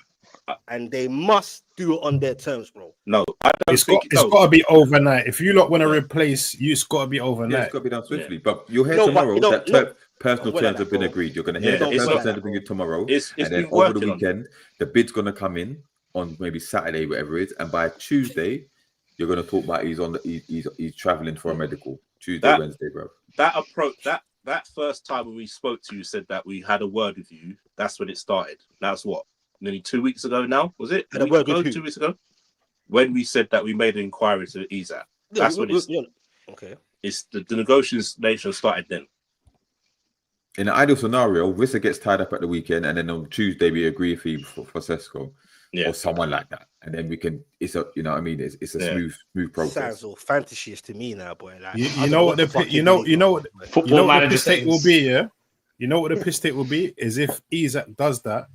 and they must do it on their terms, bro. No, I don't It's think got to be overnight. If you lot want to replace, it's got to be Yeah, overnight. it's got to be done swiftly. Yeah. But you'll hear No, tomorrow but, that personal terms have been bro. agreed. You're going to hear Yeah, personal terms have been agreed tomorrow. It's and then over the weekend, the bid's going to come in on maybe Saturday, whatever it is. And by Tuesday, you're going to talk about he's traveling for a medical. Tuesday, Wednesday, bro. That approach, that first time when we spoke to you, said that we had a word with you. That's when it started. That's what, nearly 2 weeks ago now, was it? 2 weeks ago? When we said that we made an inquiry to Isak. That's when it's... Okay. It's the negotiation started then. In an ideal scenario, Wissa gets tied up at the weekend, and then on Tuesday we agree a fee for Sesko or someone like that, and then we can. It's a, you know, what I mean, it's a smooth process. Sounds all fantasy-ish to me now, boy. Like, You know what the piss take will be, yeah. You know what the piss take will be is if Isak does that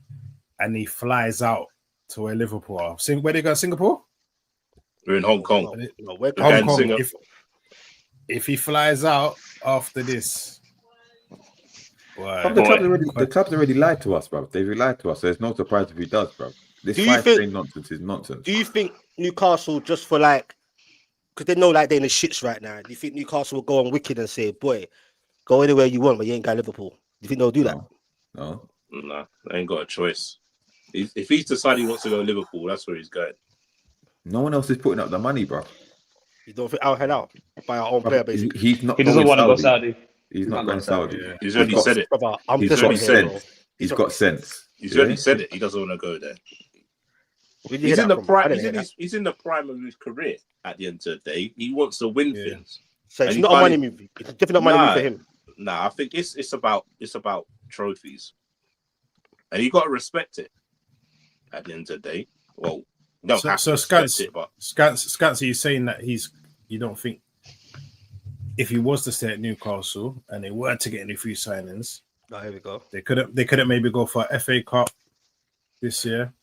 and he flies out to where Liverpool are. Where they go? Singapore? We're in Hong Kong. Hong Kong. If he flies out after this, the club's already lied to us, bro. They've lied to us. So there's no surprise if he does, bro. This nonsense is nonsense. Do you think Newcastle, just for like, because they know like they're in the shits right now, do you think Newcastle will go on wicked and say, boy, go anywhere you want, but you ain't got Liverpool? Do you think they'll do that? No, they ain't got a choice. If he's decided he wants to go to Liverpool, that's where he's going. No one else is putting up the money, bro. You don't think I'll head out by our own player, basically? He's not. He doesn't want to go Saudi. He's not going Saudi. Yeah. He's already said it. He's got sense. He's got sense. He's already said it. He doesn't want to go there. He's in the prime. He's in the prime of his career. At the end of the day, he wants to win things. So it's not a money move. It's definitely not a money move for him. Nah, I think it's about trophies, and you got to respect it. At the end of the day, well, no. So Skants, are you saying that you don't think if he was to stay at Newcastle and they were to get any free signings, here we go. They couldn't maybe go for a FA Cup this year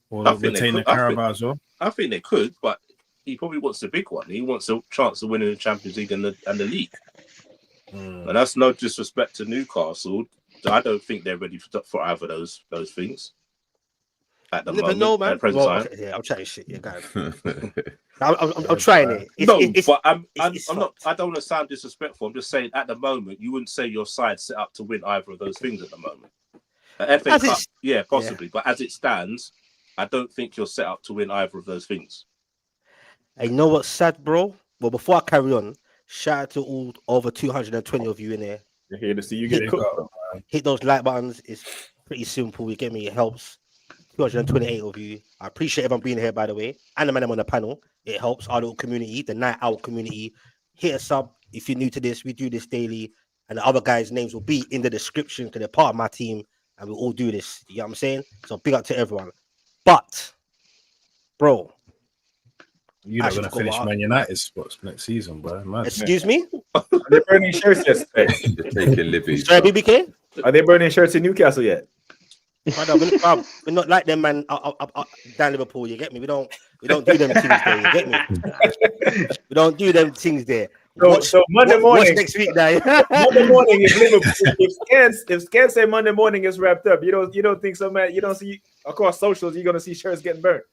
or retain the Carabao as well. I think they could, but he probably wants the big one. He wants a chance of winning the Champions League and the league. And that's no disrespect to Newcastle. I don't think they're ready for either those things. At the moment, know, man. At present time. Yeah, I'm chatting shit. Yeah, guys. I'm trying it. I'm not. I don't want to sound disrespectful. I'm just saying, at the moment, you wouldn't say your side set up to win either of those things at the moment. FA Cup, yeah, possibly, but as it stands, I don't think you're set up to win either of those things. And you know what's sad, bro? Well, before I carry on, shout out to all over 220 of you in there. You're here to see you get cooked. Hit those like buttons. It's pretty simple. You get me? It helps. 228 of you. I appreciate everyone being here, by the way. And the man on the panel. It helps our little community, the Night Owl community. Hit us up if you're new to this. We do this daily. And the other guys' names will be in the description because they're part of my team. And we all do this. You know what I'm saying? So big up to everyone. But, bro. You're not going to finish Man United spots next season, bro. Man. Excuse me? Are they burning shirts yesterday? Sorry, BBK? Are they burning shirts in Newcastle yet? We're not like them, man. Down Liverpool, you get me? We don't do them things there. You get me? We don't do them things there. So Monday morning next week now. Monday morning if Liverpool, if Skants say Monday morning is wrapped up, you don't think so, man? You don't see across socials you're gonna see shirts getting burnt?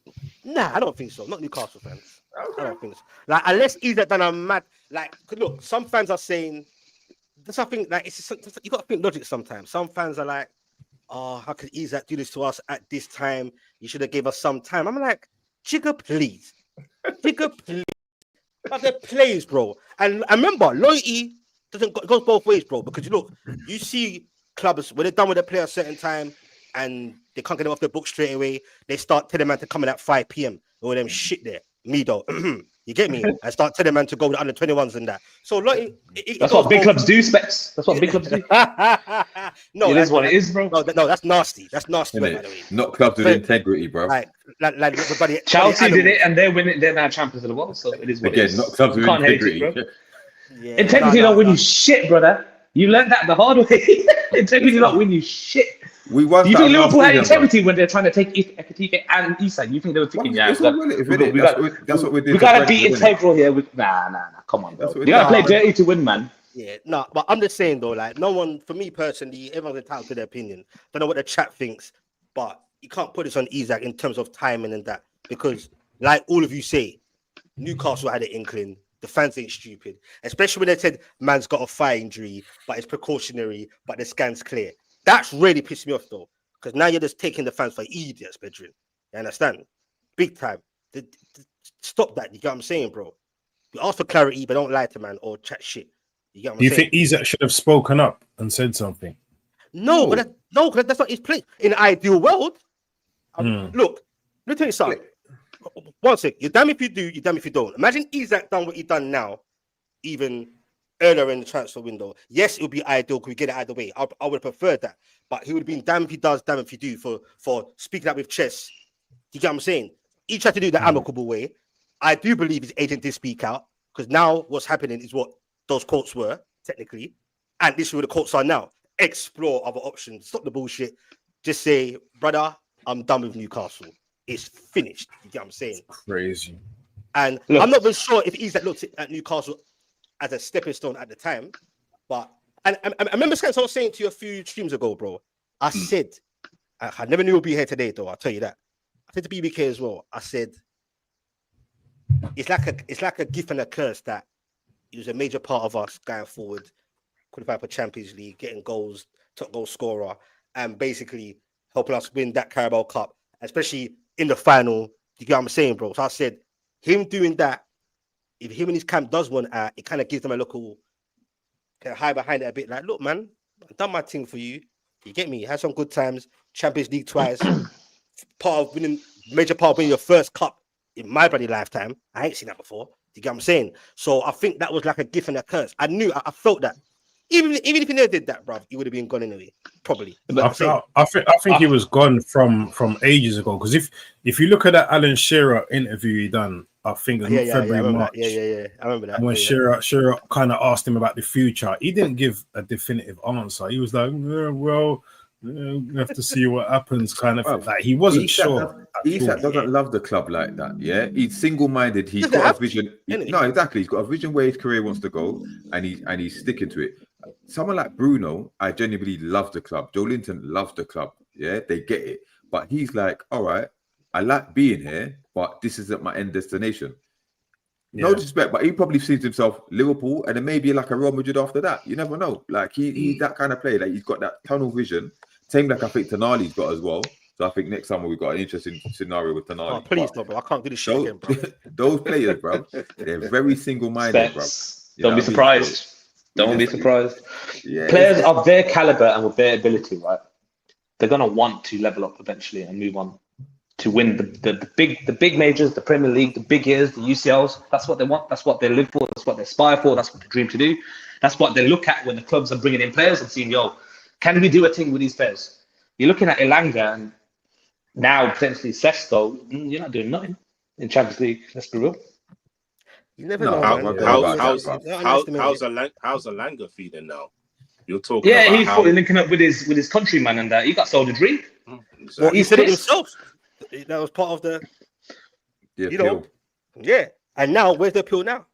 Nah, I don't think so. Not Newcastle fans. Okay. I don't think so. Like unless Isak done a mad like look, some fans are saying there's something like you gotta think logic sometimes. Some fans are like, oh, how could Isak do this to us at this time? You should have gave us some time. I'm like, Jigger, please. But they're plays, bro. And remember, loyalty goes both ways, bro. Because you see clubs when they're done with a player a certain time and they can't get them off their book straight away, they start telling man to come in at 5 p.m. All them shit there. Me though. You get me? I start telling man to go with under 21s and that. So loyalty, that's what big clubs do, Specs. That's what big clubs do. No, it is what it is, bro. No, that's nasty. That's nasty, by the way. Not clubs with integrity, bro. Like everybody. Chelsea did it, and they're winning. They're now champions of the world. So it is what again, it is. not clubs with integrity. Yeah, integrity don't win you shit, brother. You learned that the hard way. Integrity don't win you shit. We won. Do you think Liverpool had integrity when they're trying to take Ekitike and Isak? You think they were thinking, that's what we're doing. We gotta be integral here. Nah. Come on, bro. You gotta play dirty to win, man. Yeah, no, but I'm just saying though, like no one, for me personally, everyone's entitled to their opinion. Don't know what the chat thinks, but you can't put this on Isak in terms of timing and that, because like all of you say, Newcastle had an inkling. The fans ain't stupid, especially when they said man's got a thigh injury, but it's precautionary, but the scan's clear. That's really pissed me off though, because now you're just taking the fans for idiots, bedroom. You understand? Big time. Stop that. You get what I'm saying, bro? You ask for clarity, but don't lie to man or chat shit. You get what I'm saying? Do you think Isak should have spoken up and said something? No, because that's not his place. In an ideal world, look, let me tell you something. One sec, you're damn if you do, you're damn if you don't. Imagine Isak done what he done now, even earlier in the transfer window. Yes, it would be ideal. Could we get it out of the way? I would have preferred that. But he would have been damn if he does, damn if you do for speaking up with chess. You get what I'm saying? He tried to do the amicable way. I do believe his agent did speak out, because now what's happening is what those quotes were, technically. And this is where the quotes are now. Explore other options. Stop the bullshit. Just say, brother, I'm done with Newcastle. It's finished. You get what I'm saying? It's crazy. And look, I'm not even sure if Isak looked at Newcastle as a stepping stone at the time, but I remember Skants, I was saying to you a few streams ago, bro. I said I never knew we'd be here today, though. I'll tell you that. I said to BBK as well. I said it's like a gift and a curse that he was a major part of us going forward, qualifying for Champions League, getting goals, top goal scorer, and basically helping us win that Carabao Cup, especially in the final. You get what I'm saying, bro? So I said, him doing that, if him and his camp does one out, it kind of gives them a little, can hide behind it a bit. Like, look, man, I've done my thing for you. You get me? Had some good times. Champions League twice. Major part of winning your first cup in my bloody lifetime. I ain't seen that before. You get what I'm saying? So I think that was like a gift and a curse. I felt that. Even if he never did that, bruv, he would have been gone anyway. Probably. I think he was gone from ages ago. Because if you look at that Alan Shearer interview he done, I think it was February, March. Yeah. I remember that. And when Shearer kind of asked him about the future, he didn't give a definitive answer. He was like, we have to see what happens, kind of thing. Like, he wasn't sure. Isak doesn't love the club like that. Yeah, he's single-minded. He's got a vision. No, exactly. He's got a vision where his career wants to go, and he's sticking to it. Someone like Bruno, I genuinely love the club. Joe Linton loves the club. Yeah, they get it. But he's like, all right, I like being here, but this isn't my end destination. Yeah. No disrespect, but he probably sees himself Liverpool, and then maybe like a Real Madrid after that. You never know. Like he's that kind of player. Like he's got that tunnel vision. Same like I think Tonali's got as well. So I think next summer we've got an interesting scenario with Tonali. Oh, please, no, bro. I can't do this shit again, bro. Those players, bro, they're very single-minded, bro. Don't be surprised. Don't be surprised. Yeah, players of their caliber and with their ability, right? They're gonna want to level up eventually and move on to win the big majors, the Premier League, the big years, the UCLs. That's what they want. That's what they live for. That's what they aspire for. That's what they dream to do. That's what they look at when the clubs are bringing in players and seeing, can we do a thing with these players? You're looking at Elanga and now potentially Sesto. You're not doing nothing in Champions League. Let's be real. You never know. How's Elanga feeling now? You're talking. Yeah, he's probably linking up with his countryman, and he got sold a dream. Exactly. Well, he said it himself. That was part of the appeal. Yeah. And now, where's the appeal now?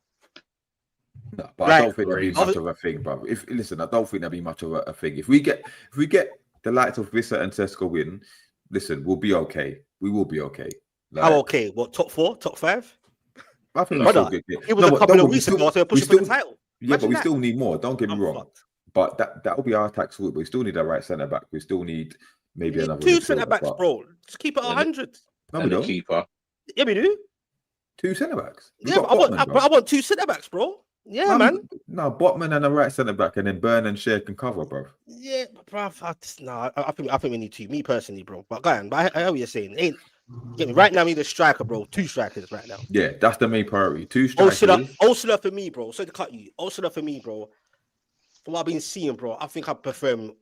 No, but I don't think that'd be much of a thing, bro. I don't think that'd be much of a thing. If we get the likes of Vissa and Sesko in, listen, we'll be okay. We will be okay. Like, how okay? What, top 4, top 5? I think that's still good. It was a couple of weeks ago, so pushing for the title. Yeah, but we still need more. Don't get me wrong. But that will be our tax forward. We still need a right centre back. We still need maybe another 2 centre backs, bro. Just keep it 100. No, we don't. Keeper. Yeah, we do. 2 centre backs. Yeah, I want 2 centre backs, bro. Yeah, man. No, Botman and a right centre back, and then Burn and Shea can cover, bro. Yeah, bro. I think we need 2. Me personally, bro. But go on. But I hear what you're saying. Get me right now. We need a striker, bro. 2 strikers right now. Yeah, that's the main priority. 2 strikers. Osula for me, bro. Sorry to cut you. Osula for me, bro. From what I've been seeing, bro, I think I prefer him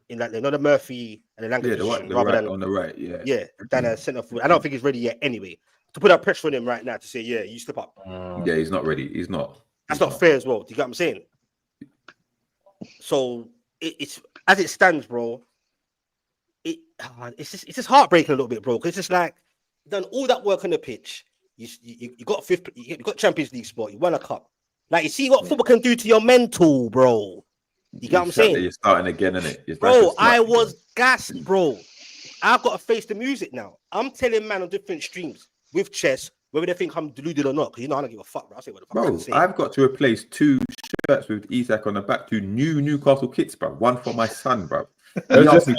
in like another Murphy and the Lancashire on the right. Yeah, than a centre forward. I don't think he's ready yet. Anyway, to put that pressure on him right now to say, yeah, you step up. Yeah, he's not ready. He's not. That's not fair as well. Do you get what I'm saying? So it's as it stands, bro. It's just heartbreaking a little bit, bro. Because it's just like done all that work on the pitch. You got fifth. You got Champions League spot. You won a cup. Like you see what football can do to your mental, bro. You get what I'm saying? You're starting again, innit? Bro, I was gassed, bro. I've got to face the music now. I'm telling man on different streams with chess. Whether they think I'm deluded or not, because I don't give a fuck, bro. I say what the fuck I say. I've got to replace 2 shirts with Isak on the back, 2 new Newcastle kits, bro. 1 for my son, bro. What you got to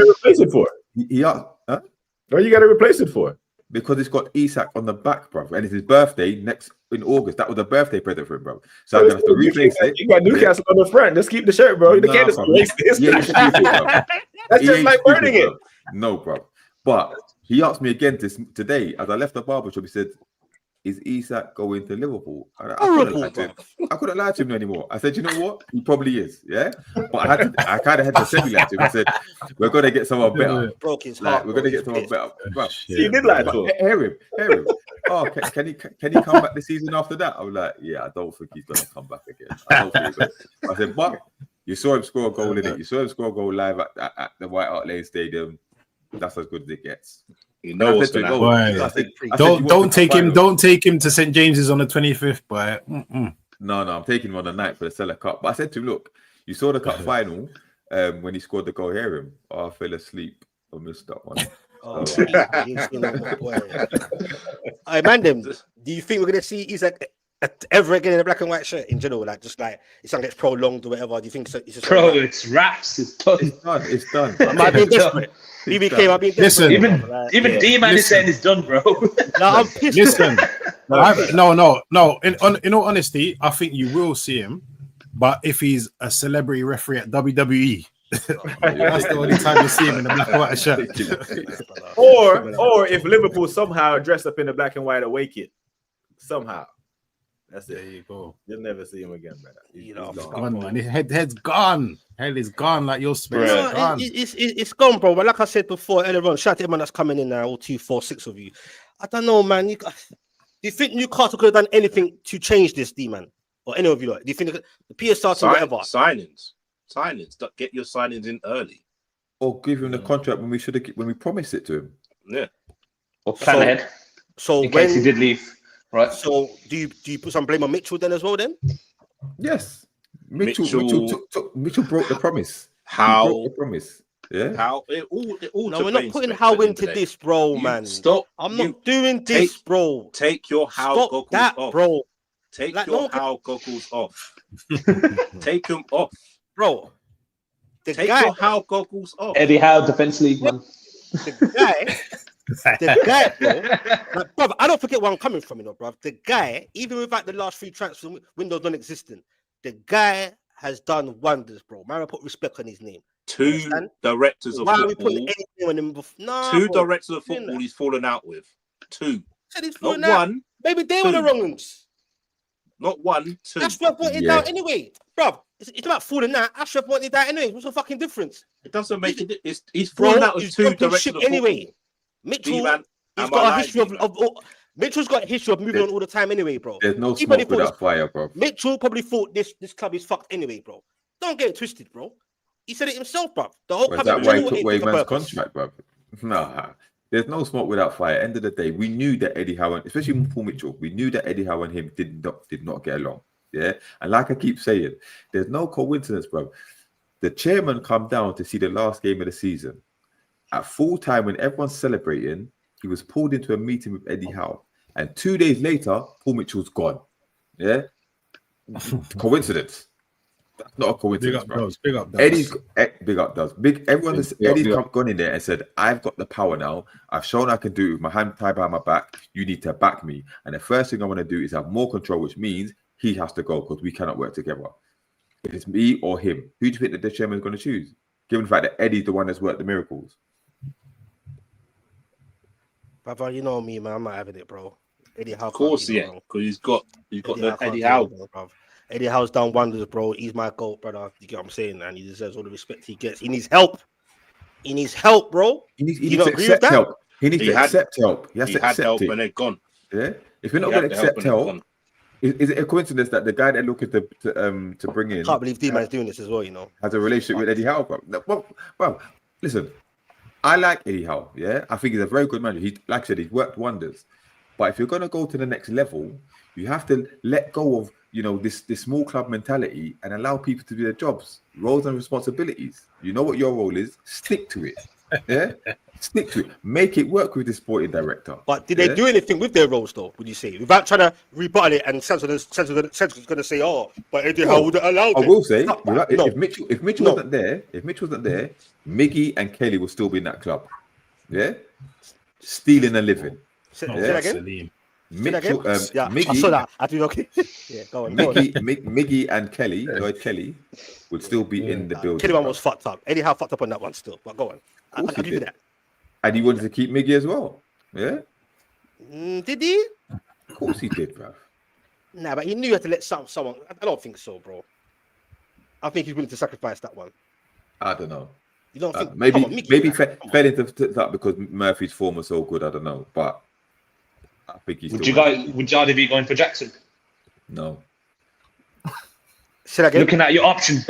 replace it for? What you got to replace it for? Because it's got Isak on the back, bro, and it's his birthday in August. That was a birthday present for him, bro. So I'm gonna have to replace it. You got Newcastle on the front. Just keep the shirt, bro. You can't just replace this. Yeah, you should keep it, bro. That's just like burning it. No, bro. But he asked me again today as I left the barbershop. He said, "Is Isak going to Liverpool?" I couldn't lie to him anymore. I said, "You know what? He probably is." Yeah, but I kind of had to semi-lie to him. I said, "We're gonna get someone better." Broke his heart. We're gonna get someone better. Bro, you did lie to him. Hear him. Oh, can he come back the season after that? I was like, "Yeah, I don't think he's gonna come back again." I said, "But you saw him score a goal in it. You saw him score a goal live at the White Hart Lane Stadium. That's as good as it gets." You know what's going to happen. Don't take him to St. James's on the 25th, boy. No, I'm taking him on the night for the Cellar Cup. But I said to him, look, you saw the cup final when he scored the goal. Hear him. Oh, I fell asleep. I missed that one. Hey, man, do you think we're gonna see Isak ever again in a black and white shirt in general? Like, just like if something gets prolonged or whatever. Do you think so? It's just it's wraps. It's done. It's done. I might be desperate. BBK, I've been listen. Even D-Man is saying it's done, bro. No, I'm pissed. Listen, no. In all honesty, I think you will see him, but if he's a celebrity referee at WWE, that's the only time you see him in the black and white shirt. or if Liverpool somehow dress up in the black and white away kit, somehow. That's it. There you go. You'll never see him again, man. He's gone, man. His head's gone. Head is gone like your space. No, it's gone, bro. But like I said before, earlier on, shout out to everyone that's coming in now, all 2, 4, 6 of you. I don't know, man. Do you think Newcastle could have done anything to change this, D-man? Or any of you? Like, do you think the PSR or whatever? Signings. Get your signings in early. Or give him the contract when we promised it to him. Yeah. Or plan ahead. So in case he did leave. Right. So do you put some blame on Mitchell then as well? Then yes, Mitchell broke the promise. How broke the promise? Yeah. How it all. No, we're not putting Howe into this, bro, man. Stop. I'm not doing this, bro. Take your Howe goggles off, bro. Take your Howe goggles off. Take them off, bro. Take your Howe goggles off. Eddie Howe, Defense League, man. The guy, bro, like, brother, I don't forget where I'm coming from, bro. The guy, even without the last 3 transfer windows non-existent, the guy has done wonders, bro. Man, I put respect on his name. 2 directors of football. Why are we putting anything on him? No, 2 directors of football he's fallen out with. 2. Not one. Maybe they were the wrong ones. Not 1, 2. Ashraf wanted out anyway, bro. It's about falling out. Ashraf wanted out anyway. What's the fucking difference? It doesn't make it. He's fallen out with 2 directors of anyway. Football. Mitchell, he's got a history of Mitchell's got a history of moving on all the time anyway, bro. There's no smoke without fire, bro. Mitchell probably thought this club is fucked anyway, bro. Don't get it twisted, bro. He said it himself, bro. The whole club. That why he took away man's contract, bro. Nah, there's no smoke without fire. End of the day, we knew that Eddie Howe, especially Paul Mitchell, we knew that Eddie Howe and him did not get along. Yeah, and like I keep saying, there's no coincidence, bro. The chairman come down to see the last game of the season. At full time, when everyone's celebrating, he was pulled into a meeting with Eddie Howe. And 2 days later, Paul Mitchell's gone. Yeah? Coincidence. That's not a coincidence, bro. Big up, Eddie's big up, Dubz. Everyone. Eddie's big gone in there and said, "I've got the power now. I've shown I can do it with my hand tied behind my back. You need to back me." And the first thing I want to do is have more control, which means he has to go because we cannot work together. If it's me or him, who do you think that the chairman is going to choose? Given the fact that Eddie's the one that's worked the miracles. Brother, you know me, man. I'm not having it, bro. Eddie Howe. Of course, yeah, because he's got the Eddie Howe. Eddie Howe's done wonders, bro. He's my GOAT, brother. You get what I'm saying, and he deserves all the respect he gets. He needs help. He needs help, bro. He needs to accept help. He needs to accept help. He has to accept help it. And they're gone. Yeah. If you're not going to accept help, is it a coincidence that the guy they're looking to bring in? I can't believe D-Man's doing this as well, you know. Has a relationship with Eddie Howe, bro. Well, listen, I like Eddie Howe. Yeah, I think he's a very good manager. He, like I said, he's worked wonders. But if you're going to go to the next level, you have to let go of this small club mentality and allow people to do their jobs, roles and responsibilities. You know what your role is. Stick to it. Yeah, stick to it. Make it work with the sporting director. But did they do anything with their roles, though? Would you say, without trying to rebuttal it and Censor's going to say, "Oh, but Eddie Howe would allow it." I will say, if Mitchell wasn't there, Miggy and Kelly will still be in that club. Yeah, stealing a living. Say that again. Mitchell, yeah, Miggy, I saw that. I do okay. Yeah, go on. Miggy and Kelly, Lloyd Kelly, would still be in the building. Kelly one was fucked up. Eddie Howe fucked up on that one still. But go on. I'll give you that. And he wanted to keep Miggy as well. Yeah. Did he? Of course he did, bro. Nah, but he knew he had to let someone. I don't think so, bro. I think he's willing to sacrifice that one. I don't know. You don't think? Maybe fell into that because Murphy's form was so good. I don't know, but I think he's. Would you either be going for Jackson? No. Say that again. Looking at your options,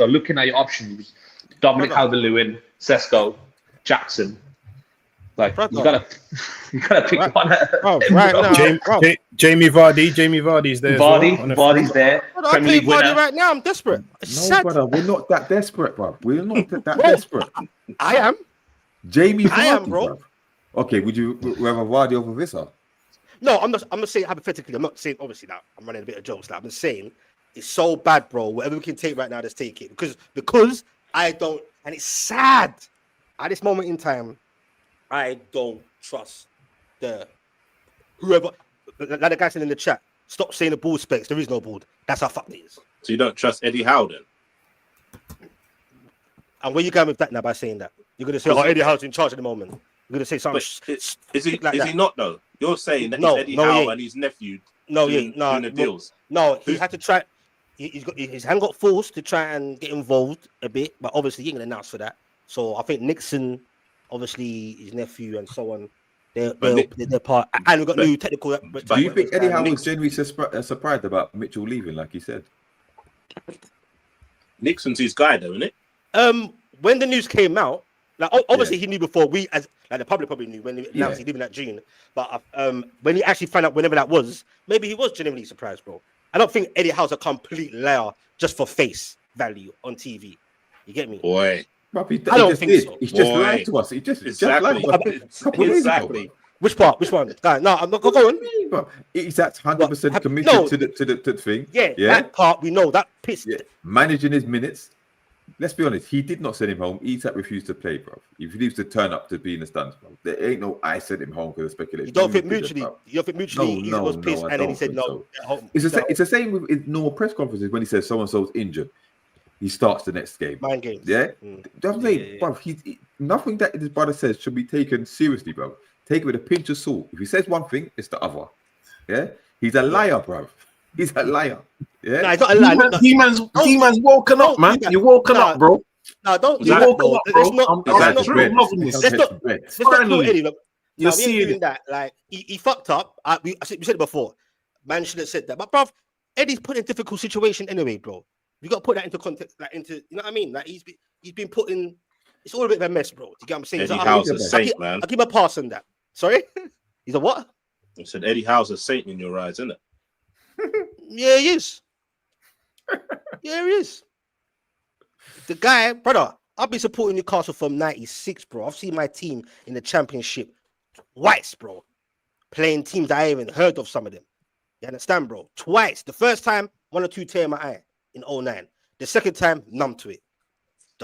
Dominic Calvert-Lewin, Sesko, Jackson. Like you gotta pick one. Jamie Vardy's there. Vardy's there. Premier League winner. Right now, I'm desperate. Brother, we're not that desperate, bro. We're not that desperate. I am. Jamie Vardy, I am, bro. Okay, would you rather Vardy over Vissa? No, I'm not saying hypothetically. I'm not saying obviously that I'm running a bit of jokes. Now I'm just saying it's so bad, bro. Whatever we can take right now, just take it because I don't, and it's sad at this moment in time. I don't trust whoever. Like the guy saying in the chat, stop saying the ball specs. There is no ball. That's how fucked it is. So you don't trust Eddie Howe then? And where you going with that now by saying that? You're gonna say, "Oh, Eddie Howe's in charge at the moment." You're gonna say something. Is he not though? You're saying that it's Eddie Howe and his nephew doing the deals. No, he had to try. His hand got forced to try and get involved a bit, but obviously he ain't gonna announce for that. So I think Nixon. Obviously, his nephew and so on, they're part. And we've got new technical. Do you think Eddie Howe was genuinely surprised about Mitchell leaving, like he said? Nixon's his guy, though, isn't it? When the news came out, like obviously he knew before we, as like the public probably knew when he announced he's leaving that June. But when he actually found out whenever that was, maybe he was genuinely surprised, bro. I don't think Eddie Howe's a complete liar just for face value on TV. You get me? Boy. I don't think so. He's just lied to us. He just lied to us. Exactly. Which part? Which one? No, I'm not going. He's that 100% committed to the thing. Yeah, that part we know. That pissed. Yeah. Managing his minutes. Let's be honest. He did not send him home. Isak refused to play, bro. He refused to turn up to be in the stands, bro. There ain't no I sent him home because of speculation. You don't think mutually? He was pissed and then he said no. It's the same with normal press conferences when he says so and so's injured. He starts the next game. Mind games. Yeah? Bro, nothing that his brother says should be taken seriously, bro. Take it with a pinch of salt. If he says one thing, it's the other. Yeah? He's a liar, bro. He's a liar. Yeah? No, he's not a liar. He-man's woken up, man. You're woken up, bro. No, don't do that, bro. Let's not do Eddie. You're seeing that. Like, he fucked up. We said it before. Man should have said that. But, bro, Eddie's put in a difficult situation anyway, bro. You got to put that into context, like you know what I mean? Like he's been put in. It's all a bit of a mess, bro. Do you get what I'm saying? Eddie Howe's a saint, man. I'll give him a pass on that. Sorry, he's a what? I said Eddie Howe's a saint in your eyes, isn't it? Yeah, he is. Yeah, he is. The guy, brother. I've been supporting Newcastle from '96, bro. I've seen my team in the Championship twice, bro. Playing teams that I haven't heard of. Some of them. You understand, bro? Twice. The first time, 1 or 2 tear in my eye. In 2009. The second time, numb to it.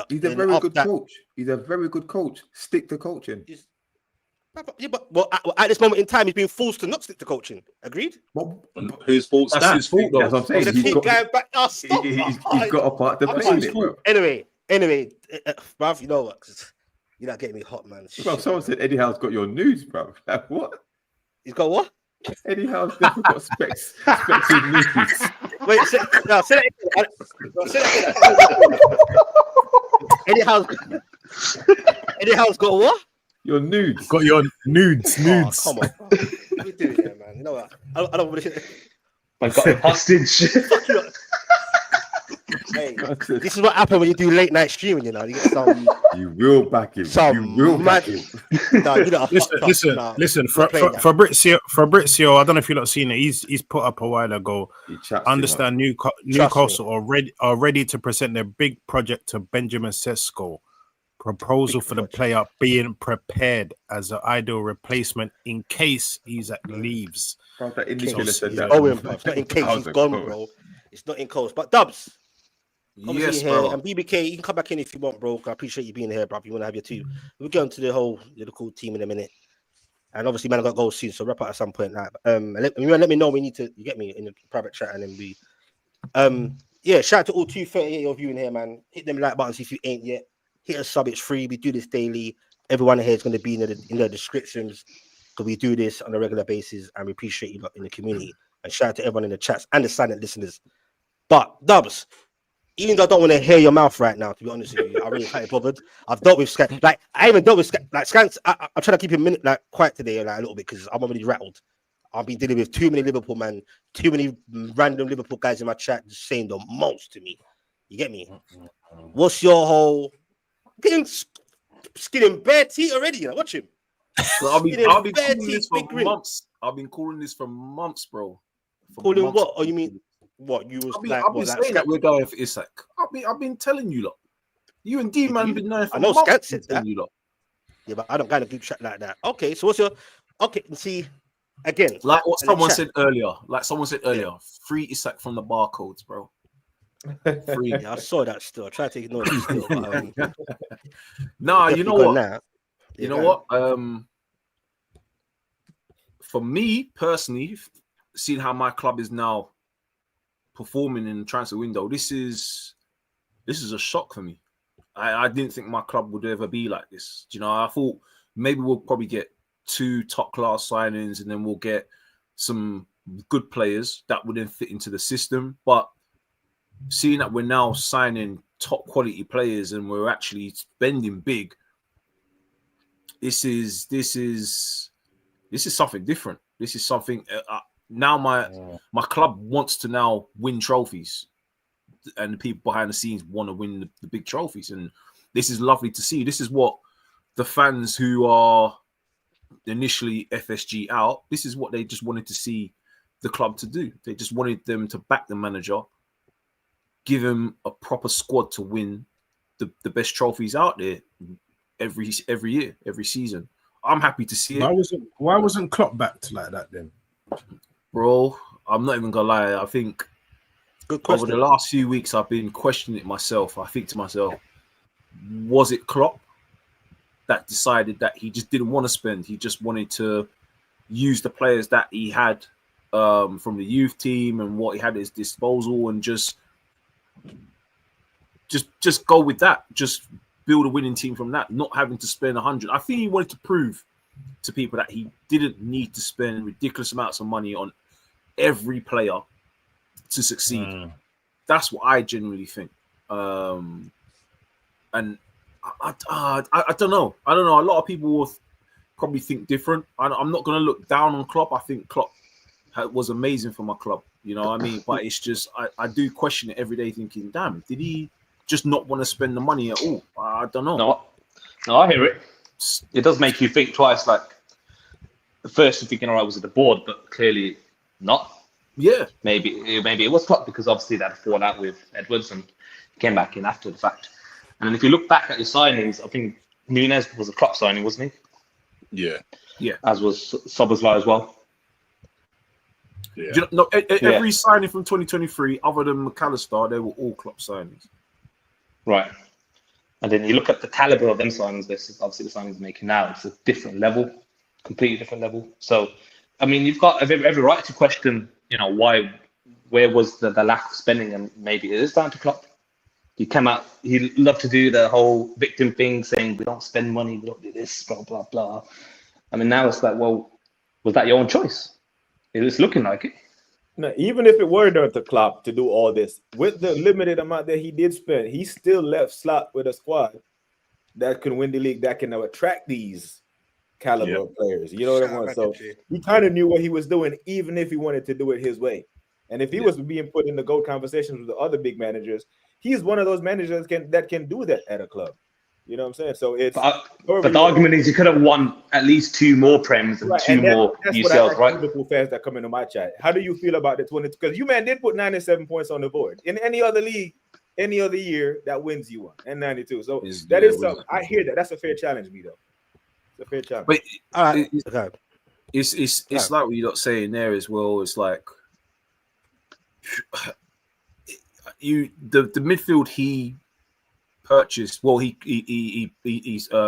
He's a very good coach. He's a very good coach. Stick to coaching. Yeah, but at this moment in time, he's being forced to not stick to coaching. Agreed? Whose fault? That's his fault, though. That's what I'm saying. He's got a part to play in it. Anyway, bruv, you know what? You're not getting me hot, man. Bro, someone said Eddie Howe's got your nudes, bro. Like, what? He's got what? Eddie Howe's definitely got specs in nudes. Wait, say that again. Eddie Howe's got what? Your nudes. Got your nudes. Oh, come on, bro. What are you doing there, man? You know what? I don't want to. I got him hostage. Hey, this is what happens when you do late night streaming. You know, you get some. You will back him. You will back him. No, you know, listen. Fabrizio, I don't know if you've not seen it. He's put up a while ago. Understand Newcastle are ready to present their big project to Benjamin Sesko. Proposal for the player being prepared as an ideal replacement in case Isak leaves. Not in case he's gone, bro. It's not in case. But Dubz, yes, here, bro. and BBK, you can come back in if you want, bro. I appreciate you being here, bro. You want to have your two. We'll get into the whole Liverpool team in a minute. And obviously, man, I got goals soon, so wrap up at some point. Now, let me know. We need to. You get me in the private chat, and then we. Yeah, shout out to all 238 of you in here, man. Hit them like buttons if you ain't yet. Hit a sub, it's free. We do this daily. Everyone here is going to be in the descriptions because we do this on a regular basis, and we appreciate you lot in the community. And shout out to everyone in the chats and the silent listeners. But Dubz, even though I don't want to hear your mouth right now, to be honest with you, I really can't be bothered. I've dealt with Skants. Like I even dealt with Skants. I'm trying to keep a quiet today, like a little bit, because I'm already rattled. I've been dealing with too many Liverpool man, too many random Liverpool guys in my chat just saying the most to me. You get me? What's your whole getting skinning bare teeth already? You know? Watch him. So I've been calling this for months. I've been calling this for months, bro. Calling months. What? Oh, you mean what? You was I've been saying that we're going for Isak. I've been telling you lot. You and D man been knowing for months. Skants said that. You lot. Yeah, but I don't kind of group chat like that. Okay, so what's your see again? Like what someone said earlier. Free Isak from the barcodes, bro. Free. Yeah, I saw that still. I tried to ignore it still. But, nah, you know what? You know what? For me personally, seeing how my club is now performing in the transfer window, this is a shock for me. I didn't think my club would ever be like this. You know, I thought maybe we'll probably get 2 top class signings and then we'll get some good players that would then fit into the system. But seeing that we're now signing top quality players and we're actually spending big, this is something different. This is something now my club wants to now win trophies, and the people behind the scenes want to win the big trophies, and this is lovely to see. This is what the fans who are initially FSG out, this is what they just wanted to see the club to do. They just wanted them to back the manager, give him a proper squad to win the best trophies out there every year, every season. I'm happy to see it. Why wasn't Klopp backed like that then? Bro, I'm not even gonna lie. I think over the last few weeks I've been questioning it myself. I think to myself, was it Klopp that decided that he just didn't want to spend? He just wanted to use the players that he had from the youth team and what he had at his disposal and just go with that. Just build a winning team from that, not having to spend 100. I think he wanted to prove to people that he didn't need to spend ridiculous amounts of money on every player to succeed. That's what I genuinely think. And I don't know. A lot of people will probably think different. I'm not going to look down on Klopp. I think Klopp was amazing for my club. You know what I mean? But it's just, I do question it every day thinking, damn, did he just not want to spend the money at all? I don't know. No, I hear it. It does make you think twice. Like, at first you're thinking, all right, was it the board? But clearly not. Yeah. Maybe it was Klopp because obviously that fallen out with Edwards and came back in after the fact. And then if you look back at your signings, I think Nunez was a Klopp signing, wasn't he? Yeah. As was Szoboszlai as well. Yeah. You know, every signing from 2023, other than McAllister, they were all Klopp signings. Right. And then you look at the caliber of them signings versus obviously the signings making now. It's a different level, completely different level. So, I mean, you've got every right to question, where was the lack of spending, and maybe it is down to Klopp. He came out, he loved to do the whole victim thing, saying we don't spend money, we don't do this, blah, blah, blah. I mean, now it's like, well, was that your own choice? It's looking like it. No, even if it were down to Klopp to do all this, with the limited amount that he did spend, he still left slot with a squad that can win the league, that can now attract these caliber of players. You know what I mean? So he kind of knew what he was doing, even if he wanted to do it his way. And if he was being put in the GOAT conversations with the other big managers, he's one of those managers that can do that at a club. You know what I'm saying? So it's. But the argument is you could have won at least 2 more Prems and 2 more UCLs, right? Liverpool fans that come into my chat. How do you feel about the 20? Because you man did put 97 points on the board. In any other league, any other year, that wins you one and 92. So that is something. I hear that. That's a fair challenge, me though. It's a fair challenge. But it's like what you're not saying there as well. It's like the midfield he purchased. Well, he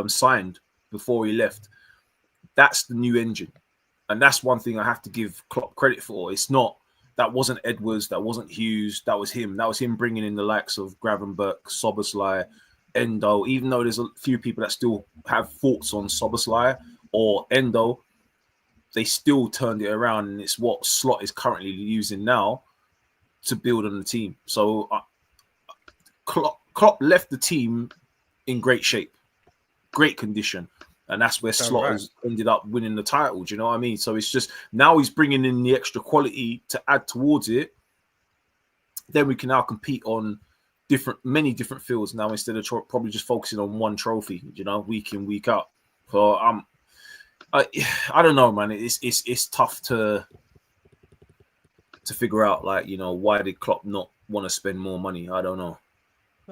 signed before he left. That's the new engine, and that's one thing I have to give Klopp credit for. It's not that wasn't Edwards, that wasn't Hughes, that was him. That was him bringing in the likes of Gravenberch, Szoboszlai, Endo. Even though there's a few people that still have thoughts on Szoboszlai or Endo, they still turned it around, and it's what Slot is currently using now to build on the team. So Klopp left the team in great shape, great condition, and that's where Slot has ended up winning the title. Do you know what I mean? So it's just now he's bringing in the extra quality to add towards it. Then we can now compete on many different fields now instead of probably just focusing on one trophy. Week in, week out. So I don't know, man. It's tough to figure out, why did Klopp not want to spend more money? I don't know.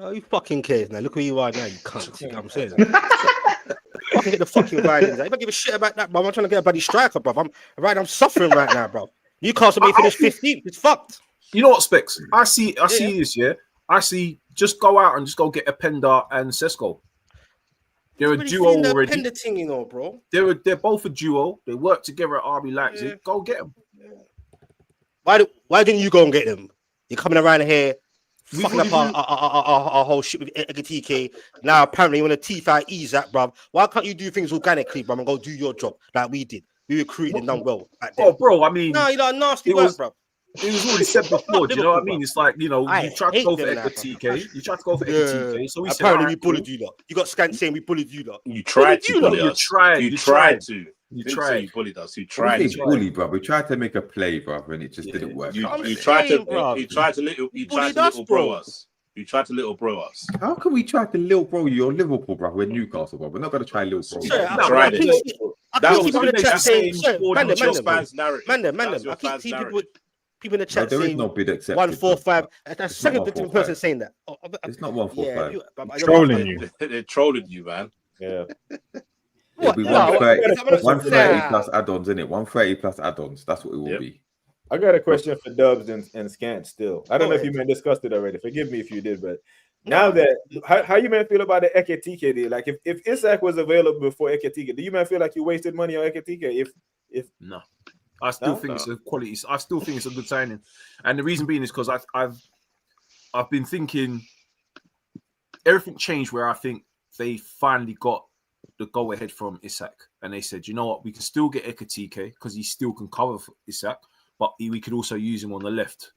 Oh, you fucking cares now. Look where you are now, you cunt. You know what I'm saying? Fucking get the fucking violins. If I give a shit about that, bro, I'm trying to get a bloody striker, bro. I'm suffering right now, bro. Newcastle may finish 15th. It's fucked. You know what, Specs? I see this, yeah. I see just go out and just go get a Pender and Sesko. They're a duo already. Pender thing, bro. They're both a duo. They work together at RB Leipzig. Yeah. Go get them. Yeah. Why didn't you go and get them? You're coming around here fucking up our whole shit with Ekatike. Now apparently you want to teeth out Isak, bruv. Why can't you do things organically, bruv, and go do your job like we did? We recruited and done well back then. Oh, bro, I mean, no, you know, nasty work, bruv. It was already said before. Do you know what I mean? It's like, you tried to go for Ekatike. You tried to go for Ekatike. So we apparently we bullied you lot. You got Skants saying we bullied you lot. You tried to bully us. You tried to. You bullied us. You tried to bully, bro. We tried to make a play, bro, and it just didn't work. You tried to little bro us. You tried to little bro us. How can we try to little bro you? You're Liverpool, bro. We're Newcastle, bro. We're not going to try little bro. I tried it. That was people in the chat saying, I keep seeing people in the chat saying, no bid accepted. 145. That's the second different person saying that. It's not 145. Trolling you. They're trolling you, man. Yeah. It'll be 130 plus add-ons, innit? 130 plus add-ons. That's what it will be. I got a question for Dubz and Skants still. I don't know if you man discussed it already. Forgive me if you did, but now that how you man feel about the Ekatike deal? Like if Isak was available before Ekatike, do you man feel like you wasted money on Ekatike? If no, I still think it's a quality. I still think it's a good signing, and the reason being is because I've been thinking everything changed where I think they finally got the go ahead from Isak, and they said, you know what, we can still get Ekatike because he still can cover for Isak, but we could also use him on the left.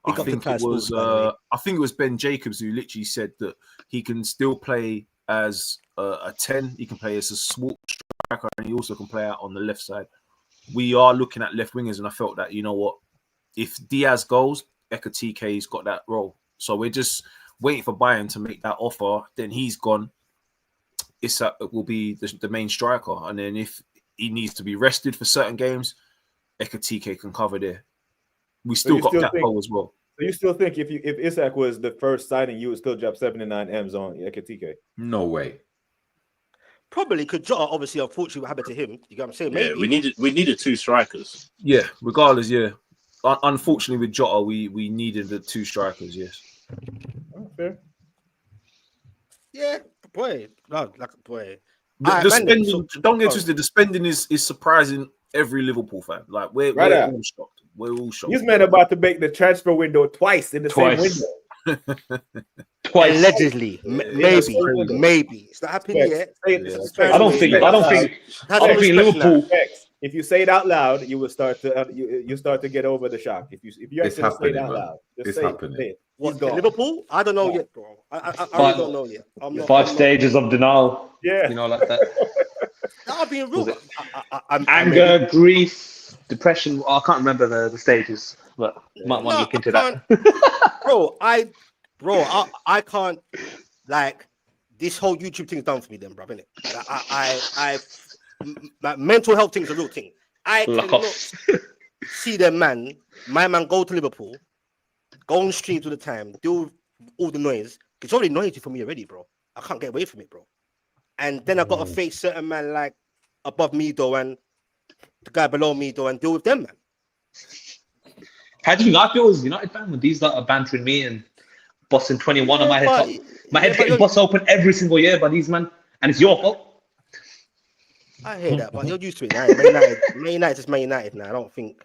I think it was Ben Jacobs who literally said that he can still play as a 10, he can play as a small striker, and he also can play out on the left side. We are looking at left wingers, and I felt that, you know what, if Diaz goes, Ekatike's got that role. So we're just waiting for Bayern to make that offer. Then he's gone. Isak will be the main striker, and then if he needs to be rested for certain games, Ekatike can cover there. We still got Gakpo as well. So you still think if Isak was the first signing, you would still drop 79 M's on Ekatike? No way. Probably could Jota, obviously, unfortunately, what happened to him. You know what I'm saying? Yeah, we needed 2 strikers. Yeah, regardless, yeah. unfortunately with Jota, we needed the 2 strikers. Yes. Fair. Yeah, boy. No, like boy. The Alright, man, spending, so- don't get twisted. The spending is surprising every Liverpool fan. Like we're Right. all shocked. We're all shocked. These men about to make the transfer window twice in the same window. Twice. Allegedly, that's crazy. maybe it's not happening yet. I don't think Liverpool. If you say it out loud, you will start to you start to get over the shock. If you It's actually say it happening, out man. loud, just It's say happening. it. What, He's gone. Liverpool? I don't know yet, bro. I really don't know yet. I'm not, 5 stages of denial. Yeah. You know, like that. I'll be real. Anger, grief, depression. I can't remember the stages, but you might want to look into that. bro. I can't, like, this whole YouTube thing's done for me then, bro, innit? My mental health thing's a real thing. I cannot see my man go to Liverpool, go on streams all the time, do all the noise. It's already noisy for me already, bro. I can't get away from it, bro. And then I got to face certain man like above me though, and the guy below me though, and deal with them, man. How do you think I feel as a United fan when these are bantering me and bossing 21 on my head? My head's getting bust open every single year by these men, and it's your fault. I hear that, but you're used to it now. Man United is Man United now. I don't think,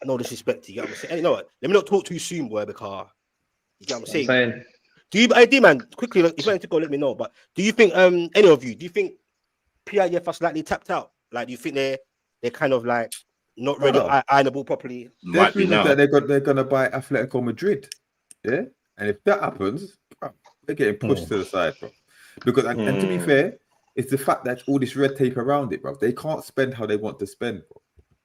no disrespect to you. Get what I'm saying? And you know what? Let me not talk too soon, boy, because you get what I'm saying. Do you, man, quickly, if you want to go, let me know. But do you think, any of you, do you think PIF are slightly tapped out? Like, do you think they're kind of like not ready to iron the ball properly? There's rumors that they're gonna buy Atletico Madrid. Yeah, and if that happens, bro, they're getting pushed to the side, bro. Because and to be fair, it's the fact that all this red tape around it, bro. They can't spend how they want to spend, bro.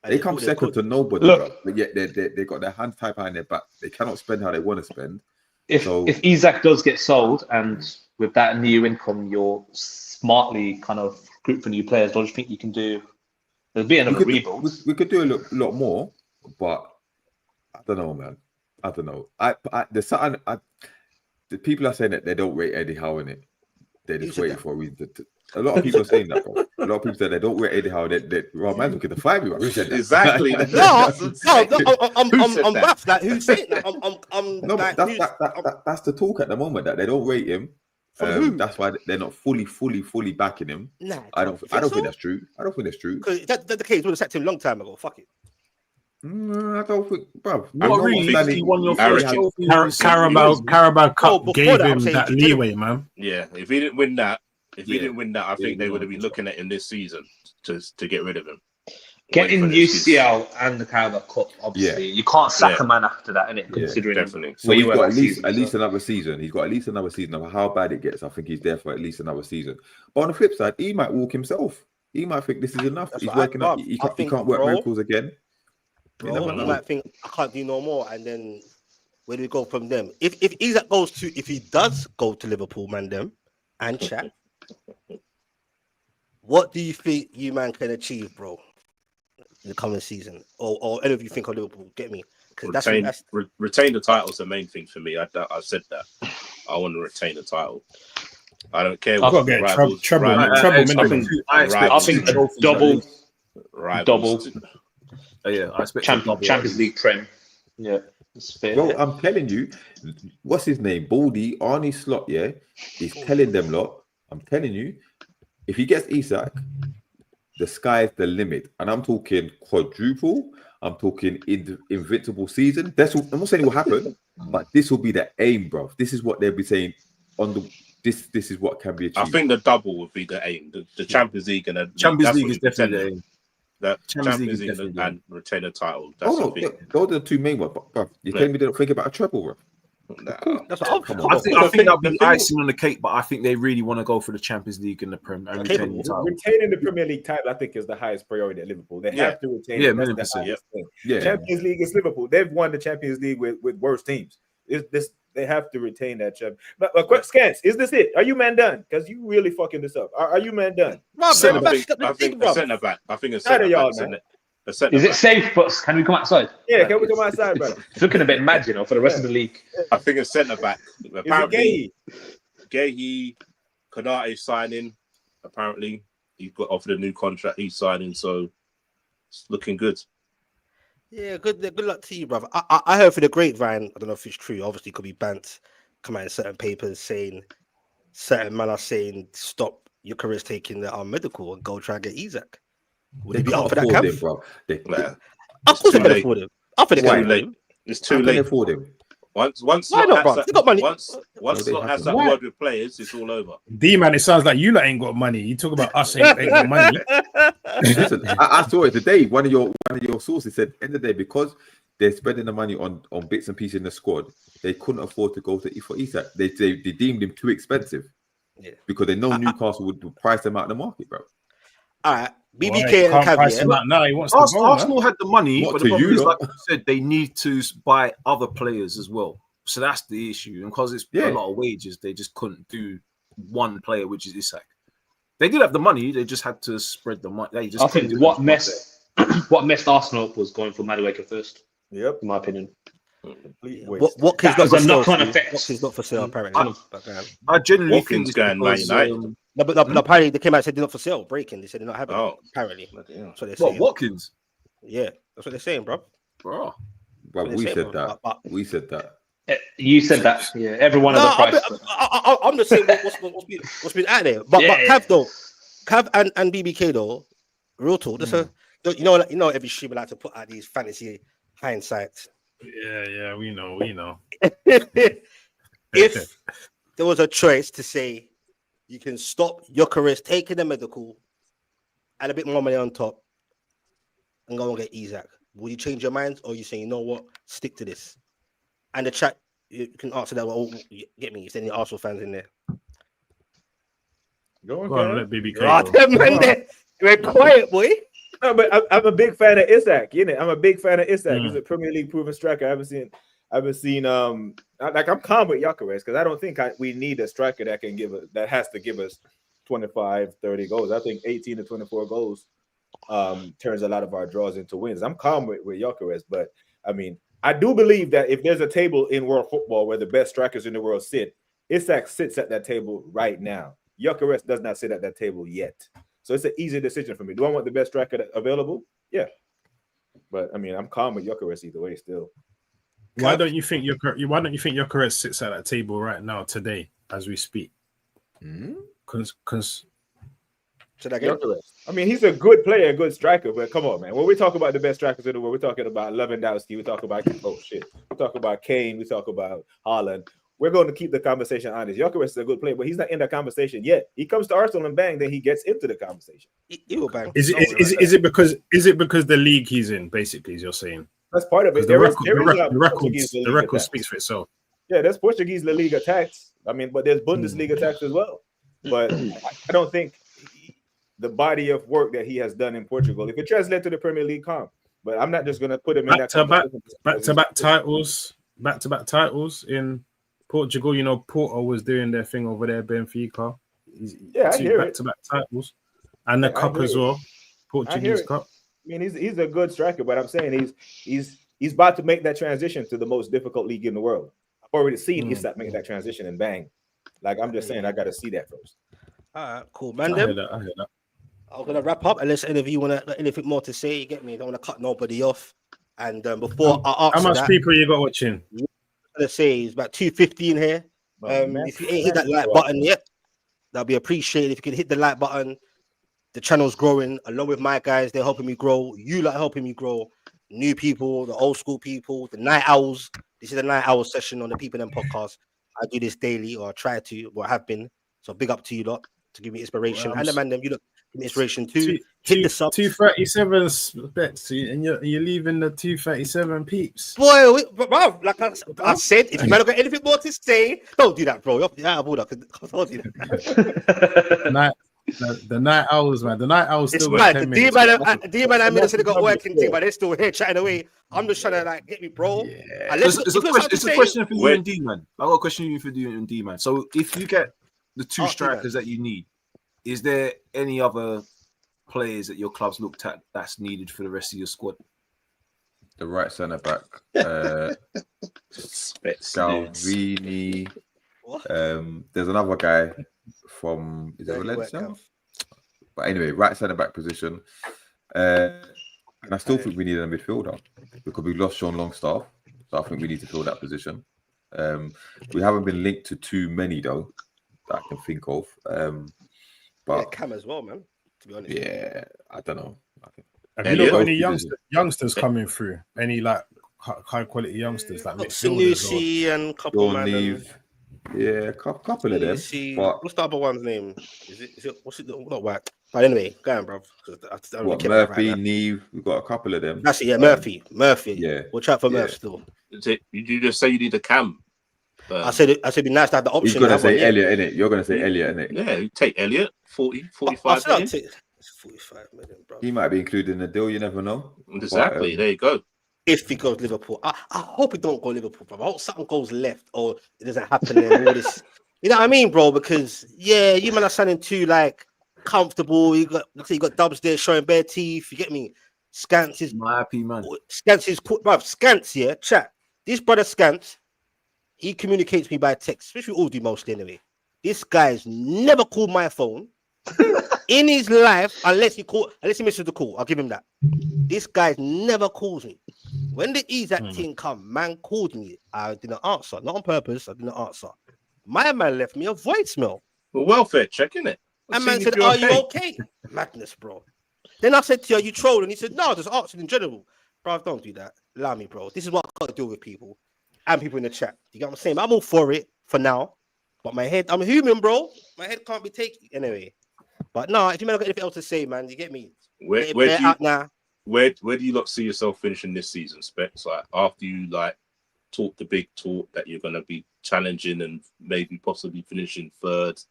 They come second to nobody, bro. But yet they got their hands tied behind their back. They cannot spend how they want to spend. If Isak does get sold, and with that new income, you're smartly kind of group for new players, don't you think you can do? There'll be another rebuild. We could do a lot more, but I don't know, man. I don't know. The people are saying that they don't rate Eddie Howe in it. They're just waiting for a reason. A lot of people are saying that, bro. A lot of people say they don't rate Eddie Howe. Man's looking to fight me. Exactly. I'm rough. Like, who's saying that? That's the talk at the moment, that they don't rate him. That's why they're not fully backing him. Nah, I don't think that's true. I don't think that's true. Because that's the case. Would have sacked him a long time ago. Fuck it. I don't think, bro. What really? He won your first Carabao Cup gave him that leeway, man. Yeah, if he didn't win that, I think they would have been looking at him this season to get rid of him. Getting UCL and the Carabao Cup, obviously, you can't sack a man after that, innit? Considering definitely. So he's got at least another season. He's got at least another season of how bad it gets. I think he's there for at least another season. But on the flip side, he might walk himself. He might think this is enough. He's working up. He can't work miracles again. Bro, he might think I can't do no more, and then where do we go from them? If Isak if he does go to Liverpool, man, them and chat, what do you think you man can achieve, bro, in the coming season, or any of you think of Liverpool? Get me, because retain the title is the main thing for me. I said that I want to retain the title. I don't care. I've got to get treble minimum. I think a double. I expect Champions League Prem. Yeah, it's fair. Bro, I'm telling you, what's his name? Baldy, Arnie Slot, yeah? He's telling them lot. I'm telling you, if he gets Isak, the sky's the limit. And I'm talking quadruple. I'm talking invincible season. I'm not saying it will happen, but this will be the aim, bro. This is what they'll be saying on the. This is what can be achieved. I think the double would be the aim. The Champions League and the Champions League is definitely the aim. That Champions League and retain a title. That's those are the two main ones. But you telling me they don't think about a treble, bro? That's what I think that'll be icing on the cake, but I think they really want to go for the Champions League and the Prem and retaining the title. Retaining the Premier League title, I think, is the highest priority at Liverpool. They have to retain it. That's the highest thing. Champions League is Liverpool. They've won the Champions League with worse teams. They have to retain that champ. But Skants, is this it? Are you man done? Because you really fucking this up. Are you man done? I think a centre back. I think a centre back. Is it safe, but can we come outside? Yeah, can we come outside, bro? It's looking a bit mad, for the rest of the league. I think a centre back. Apparently, Gahey, Konate signing. Apparently, he got offered a new contract. He's signing, so it's looking good. Yeah, good luck to you, brother. I heard for the grapevine, I don't know if it's true, obviously could be banned, come out in certain papers saying certain men are saying stop your careers taking the medical and go try and get Isak. Would They they be can't up for that, afford him, Cav? bro. Nah, Of course they too can late. afford him. I think they Why? can afford late. him. It's How too can they late. afford him? Once Why not, Slot bro? has They got money. once No, they Slot has haven't. that Why? word with players, it's all over. D-man, it sounds like you lot ain't got money. You talk about us ain't got money. Listen, I saw it today. One of your sources said, end of the day, because they're spending the money on bits and pieces in the squad, they couldn't afford to go for Isak. They deemed him too expensive. Yeah. Because they know Newcastle would price them out of the market, bro. All right, Why? BBK and Can't price Cav. him out now. He wants to go, man. Arsenal had the money, Not but to the problem you, is, like though. you said, they need to buy other players as well. So that's the issue. And because it's a lot of wages, they just couldn't do one player, which is Isak. They did have the money, they just had to spread the money. They just I think what messed Arsenal up was going for Madueke first. Yep. In my opinion. Watkins not That was for a sale. knock-on Steve. effect. Watkins not for sale, apparently. I genuinely Watkins think going Man United. No, but apparently they came out and said they're not for sale. Breaking. They said they're not having it. Apparently. Yeah. That's what they're saying. Watkins? Yeah, that's what they're saying, bro. Bro. But we said that. We said that. You said that. Yeah, everyone has a price. I'm just saying what's been out there. But Cav though, Cav and BBK though, real talk. You know, every streamer like to put out these fantasy hindsights. Yeah, we know. If there was a choice to say you can stop your career taking the medical, add a bit more money on top, and go and get Isak, will you change your mind, or you saying, you know what, stick to this? And the chat, you can answer that. Well, get me. Is there any Arsenal fans in there? Go on, let BBK go. We're quiet, boy. No, but I'm a big fan of Isak. You know, I'm a big fan of Isak. He's a Premier League proven striker. I haven't seen. Like, I'm calm with Gyökeres because I don't think we need a striker that has to give us 25, 30 goals. I think 18 to 24 goals turns a lot of our draws into wins. I'm calm with Gyökeres, but I mean, I do believe that if there's a table in world football where the best strikers in the world sit, Isak sits at that table right now. Gyökeres does not sit at that table yet. So it's an easy decision for me. Do I want the best striker available? Yeah. But I mean, I'm calm with Gyökeres either way still. Why don't you think Gyökeres sits at that table right now, today, as we speak? Because I mean, he's a good player, a good striker, but come on, man. When we talk about the best strikers in the world, we're talking about Lewandowski, we talk about we talk about Kane, we talk about Haaland. We're going to keep the conversation honest. Gyökeres is a good player, but he's not in that conversation yet. He comes to Arsenal and bang, then he gets into the conversation. He will bang. Is it because the league he's in, basically, as you're saying? That's part of it. The record speaks for itself. Yeah, there's Portuguese La Liga tax. I mean, but there's Bundesliga tax as well. But I don't think the body of work that he has done in Portugal, if it translates to the Premier League, but I'm not just going to put him in that back-to-back titles in Portugal. You know, Porto was doing their thing over there, Benfica. I hear back-to-back titles, and the cup as well, Portuguese Cup. I mean, he's a good striker, but I'm saying he's about to make that transition to the most difficult league in the world. I've already seen Isak making that transition and bang. Like, I'm just saying, I got to see that first. All right, cool, man. I hear that. I'm gonna wrap up unless any of you want anything more to say. You get me? Don't want to cut nobody off. And before I ask how much people you got watching? Let's say it's about 215 here. If you ain't hit that like button yet, that'll be appreciated. If you can hit the like button, the channel's growing along with my guys. They're helping me grow. You like helping me grow. New people, the old school people, the night owls. This is a night owl session on the People Them podcast. I do this daily, or I try to, or have been. So big up to you lot to give me inspiration. And the man, them, you look, give me inspiration too. Hit the sub. 237 bets, and you're leaving the 237 peeps. Boy, bro, like I said, if you got anything more to say, don't do that, bro. You're out of order. Don't do that. The night owls, man. The night owls still got 10 minutes. The D-man and Minister got working thing, but they're still here chatting away. I'm just trying to like get me, bro. Yeah. It's a question for you and D-man. I got a question for you and D-man. So if you get the two strikers that you need, is there any other players that your club's looked at that's needed for the rest of your squad? The right centre back, Salvini. There's another guy from Valencia? But anyway, right centre back position. And I still think we need a midfielder because we lost Sean Longstaff. So I think we need to fill that position. We haven't been linked to too many though that I can think of. But Cam as well, man. To be honest. Yeah, I don't know. Have you not got any youngsters coming through? Any like high quality youngsters like Sanusi and couple man. Yeah, a couple of them. But what's the other one's name? Is it what's it? Not whack. But anyway, go on, bro. Murphy, Neve, we've got a couple of them. That's it, yeah, Murphy. Yeah. We'll chat for Murph still. Did you just say you need a Cam? I said it'd be nice to have the option. He's gonna say Elliot, innit? You're gonna say Elliot, innit? Yeah, you take Elliot, 45 million. It's 45 million, bro. He might be included in the deal, you never know. Exactly, there you go. If he goes Liverpool, I hope he don't go Liverpool, bro. I hope something goes left or it doesn't happen and all this. You know what I mean, bro? Because you man are sounding too like comfortable. You got Dubz there showing bare teeth. You get me? Skants is my happy man. Skants is put, bro. Skants, yeah, chat. This brother Skants, he communicates me by text, which we all do mostly anyway. This guy's never called my phone in his life unless he misses the call. I'll give him that. This guy never calls me. When the Isak thing come, man called me. I didn't answer, not on purpose. I didn't answer. My man left me a voicemail. Well, welfare check, innit? And man said, "Are you okay?" Madness, bro. Then I said to you, "Are you trolling?" He said, "No, just asking in general." Bro, don't do that. Allow me, bro. This is what I got to deal with people and people in the chat. You get what I'm saying? I'm all for it for now, but my head, I'm human, bro. My head can't be taken anyway. But no, if you got anything else to say, man, you get me. Where do you lot see yourself finishing this season, Specs? Like after you like talk the big talk that you're gonna be challenging and maybe possibly finishing third.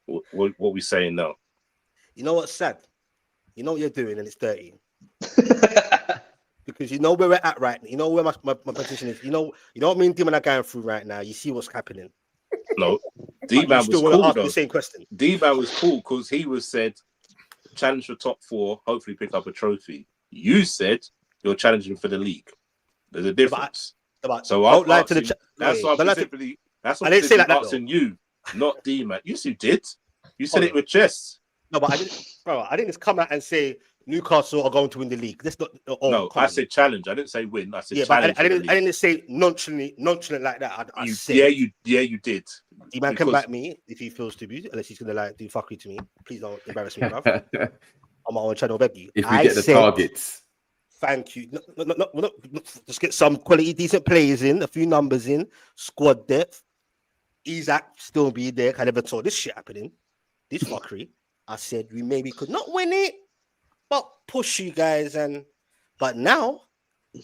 What are we saying now? You know what's sad? You know what you're doing, and it's dirty. Because you know where we're at right now. You know where my position is. You know what me and Demon are going through right now. You see what's happening. No, D-Man was cool. Ask the same question. D-Man was cool because he was said challenge for top 4, hopefully pick up a trophy. You said you're challenging for the league. There's a difference. So I'm lie to the that's why I'm specifically. That's what I'm asking you, not D-Man. Yes, you did. You said it with chest. No, but I didn't, bro. I didn't just come out and say Newcastle are going to win the league. That's not. No, I said challenge. I didn't say win. I said challenge. But I didn't say nonchalant like that. I said, you did. The man can back me if he feels to be, unless he's gonna like do fuckery to me. Please don't embarrass me, bro. On my own channel, beg you. If we get the targets. Thank you. No, just get some quality, decent players in, a few numbers in, squad depth. Isak still be there. I never saw this shit happening. This fuckery. I said we maybe could not win it, but push you guys. But now,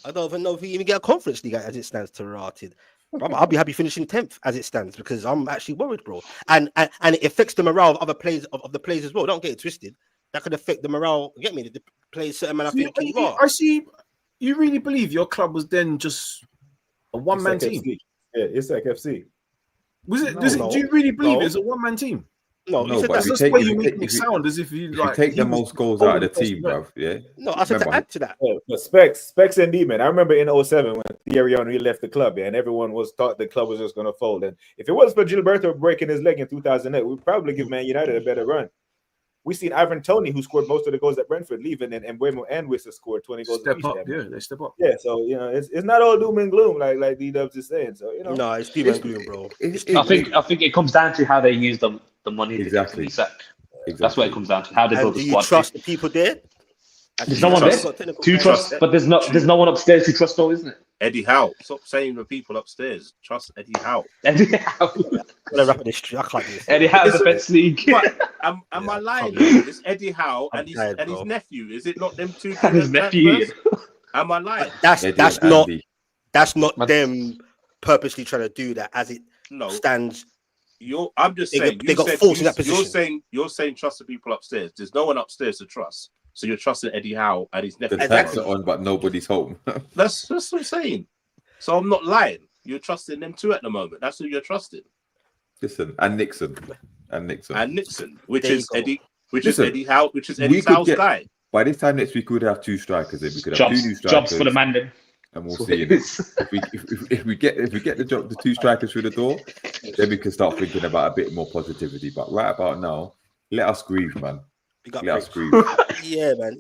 I don't even know if we even get a Conference League as it stands to rotted. I'll be happy finishing 10th as it stands because I'm actually worried, bro. And it affects the morale of other players of the players as well. Don't get it twisted. That could affect the morale. Get me? The players certain man. I see. You really believe your club was then just a one-man team? Yeah, Isak FC. Was it? Do you really believe it's a one-man team? No, that's just the way you make it sound as if you like take the most goals out of the team, bro. Yeah. No, I said to add to that. But Specs and D-Man. I remember in 07 when Thierry Henry left the club, and everyone thought the club was just going to fold. And if it wasn't for Gilberto breaking his leg in 2008, we'd probably give Man United a better run. We seen Ivan Toney, who scored most of the goals at Brentford, leaving, and Buemo and Wissa scored 20 goals. Step up, yeah, they step up. Yeah, so it's not all doom and gloom like D-Dubz is saying. So no, it's doom and gloom, bro. I think it comes down to how they use the money. Exactly. That's what it comes down to. How they build the squad. Do you trust the people there? There's no one there to trust, but there's no one upstairs to trust, though, isn't it? Eddie Howe. Stop saying the people upstairs. Trust Eddie Howe. Eddie Howe. I can't do this. Eddie Howe's Defence League. Am I lying? It's Eddie Howe and his nephew. Is it not them two? And his nephew. Am I lying? That's not them purposely trying to do that as it stands. I'm just saying they got forced in that position. You're saying trust the people upstairs. There's no one upstairs to trust. So you're trusting Eddie Howe and his nephew. The tax are on, but nobody's home. That's what I'm saying. So I'm not lying. You're trusting them two at the moment. That's who you're trusting. Listen, and Nixon, which is Eddie Howe, which is Eddie Howe's guy. By this time next week, we would have 2 strikers. We could have 2 new strikers. Jobs for the man then. And we'll see. If we get the 2 strikers through the door, then we can start thinking about a bit more positivity. But right about now, let us grieve, man. Big up, Let us Preach. grieve. Yeah, man.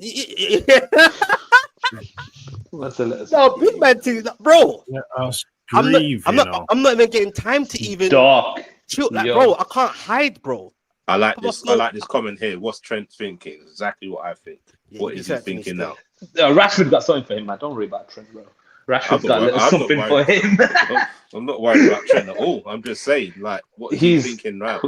No, Big man thing, bro. Let us I'm not, grieve, I'm you not, know. I'm not even getting time to even dark. chill. Like, Yo. bro, I can't hide, bro. I like Proper this. I flow. like this comment here. What's Trent thinking? Exactly what I think. Yeah, What you is he said to me thinking still. now? Rashford got something for him, man. Don't worry about Trent, bro. Rashford's got a little something for him. I'm not worried about Trent at all. I'm just saying, like, what is he thinking now?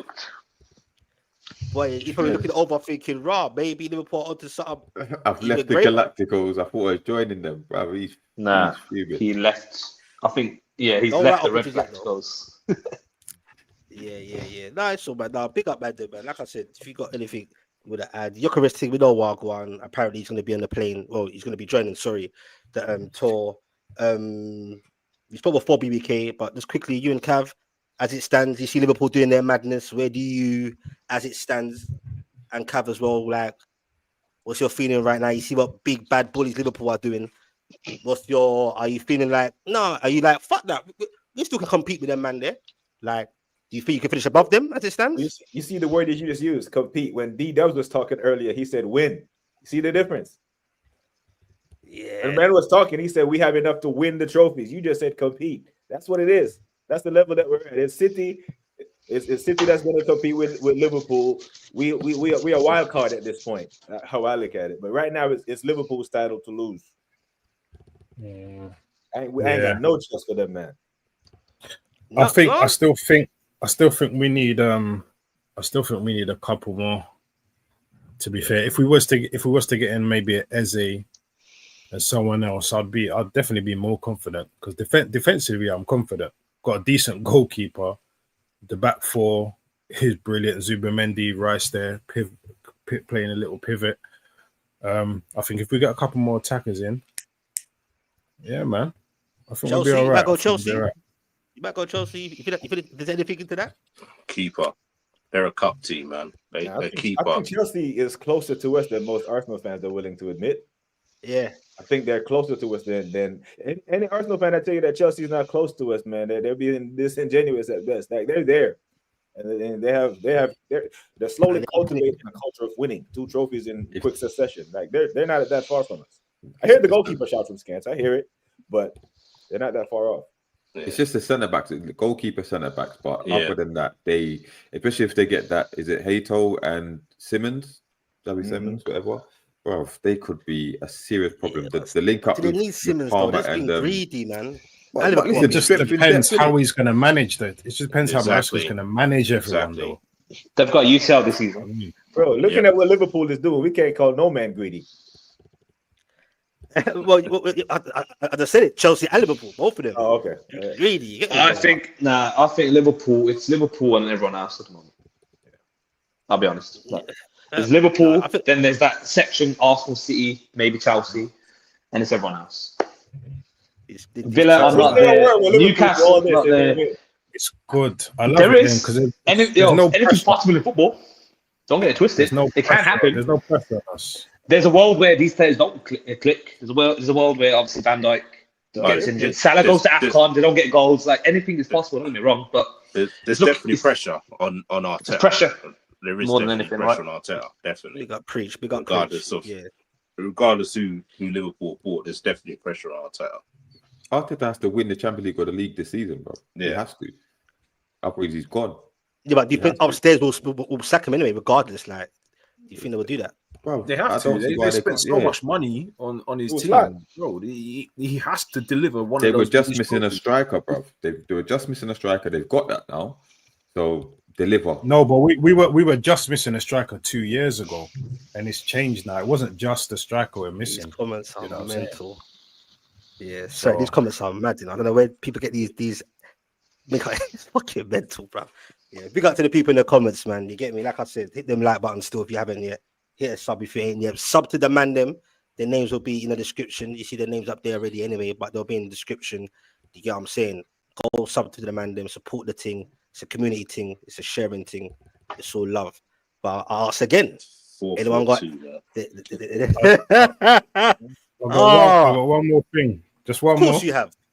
Boy, he's probably looking over thinking, raw, maybe Liverpool onto something. I've Even left the greater. Galacticos. I thought I was joining them, bro. He's fuming. He left. I think, he's Don't left write the up Red what you get, Galacticos. Yeah. Nice one, man. Nah, big up, man. Like I said, if you got anything with to add, Eucharist thing, we know Wagwan. Apparently, he's going to be on the plane. Well, he's going to be joining. Sorry, the tour. We spoke before BBK, but just quickly, you and Cav, as it stands, you see Liverpool doing their madness. Where do you, as it stands, and Cav as well, like, what's your feeling right now? You see what big bad bullies Liverpool are doing. Are you feeling like, no, are you like, fuck that? We still can compete with them, man, there. Like, do you think you can finish above them as it stands? You see the word that you just used, compete. When Dubz was talking earlier, he said win. You see the difference? Yeah. And the man was talking, he said we have enough to win the trophies. You just said compete. That's what it is. That's the level that we're at. It's City. It's City that's going to compete with Liverpool. We are a wild card at this point, how I look at it. But right now, it's Liverpool's title to lose. I ain't got no trust for them, man. I still think we need a couple more. To be fair, if we was to get in maybe an Eze and someone else, I'd definitely be more confident because defensively I'm confident. Got a decent goalkeeper. The back four is brilliant. Zubimendi, Rice there, playing a little pivot. I think if we get a couple more attackers in, yeah, man, I think Chelsea, we'll be all right. You might go Chelsea. You might go Chelsea. You feel there's anything into that? Keeper. They're a cup team, man. They're keeper. I think Chelsea is closer to us than most Arsenal fans are willing to admit. Yeah. I think they're closer to us than any Arsenal fan that tell you that Chelsea is not close to us, man. They're being disingenuous at best. Like they're there, and they're slowly cultivating a culture of winning 2 trophies in quick succession. Like they're not that far from us. I hear the goalkeeper shout from Skants. I hear it, but they're not that far off. Yeah. It's just the centre backs, the goalkeeper centre backs. But other than that, especially if they get that, is it Hato and Simmons, Simmons, whatever. Bro, they could be a serious problem. The link up. They need Simmons though. That's being greedy, man. It just depends how he's going to manage that. It just depends how Maresca's going to manage everyone, though. They've got UCL this season, bro. Looking at what Liverpool is doing, we can't call no man greedy. Well, I just said it. Chelsea and Liverpool, both of them. Oh, okay. Greedy. I think Liverpool. It's Liverpool and everyone else at the moment. I'll be honest. There's Liverpool, then there's that section, Arsenal, City, maybe Chelsea, and it's everyone else. Villa are not there. Newcastle not there. It's good. I love it because anything's possible in football. Don't get it twisted. It can happen. There's no pressure on us. There's a world where these players don't click. There's a world where obviously Van Dijk gets injured. Salah goes to AFCON. They don't get goals. Like anything is possible. Don't get me wrong, but there's definitely pressure on Arteta. There's pressure. There is more than anything, pressure right? on Arteta, definitely. Regardless who Liverpool bought, there's definitely pressure on Arteta. Arteta has to win the Champions League or the league this season, bro. Yeah. He has to. Otherwise, he's gone. Yeah, but do you think upstairs will sack him anyway, regardless? Like, do you think they will do that? Bro, they have to. They spent so much money on his team, bro. He has to deliver one. They were just missing a striker, bro. They were just missing a striker. They've got that now, so deliver. No, but we were just missing a striker 2 years ago, and it's changed now. It wasn't just the striker we're missing. These comments are mental. Yeah, sorry, these comments are mad. I don't know where people get these. It's fucking mental, bro. Yeah, big up to the people in the comments, man. You get me? Like I said, hit them like button still if you haven't yet. Hit a sub if you ain't yet. Sub to the man them. Their names will be in the description. You see their names up there already anyway, but they'll be in the description. You get what I'm saying? Go sub to the man them. Support the thing. It's a community thing. It's a sharing thing. It's all love. But I'll ask again. Anyone got? I got one more thing. Just one more.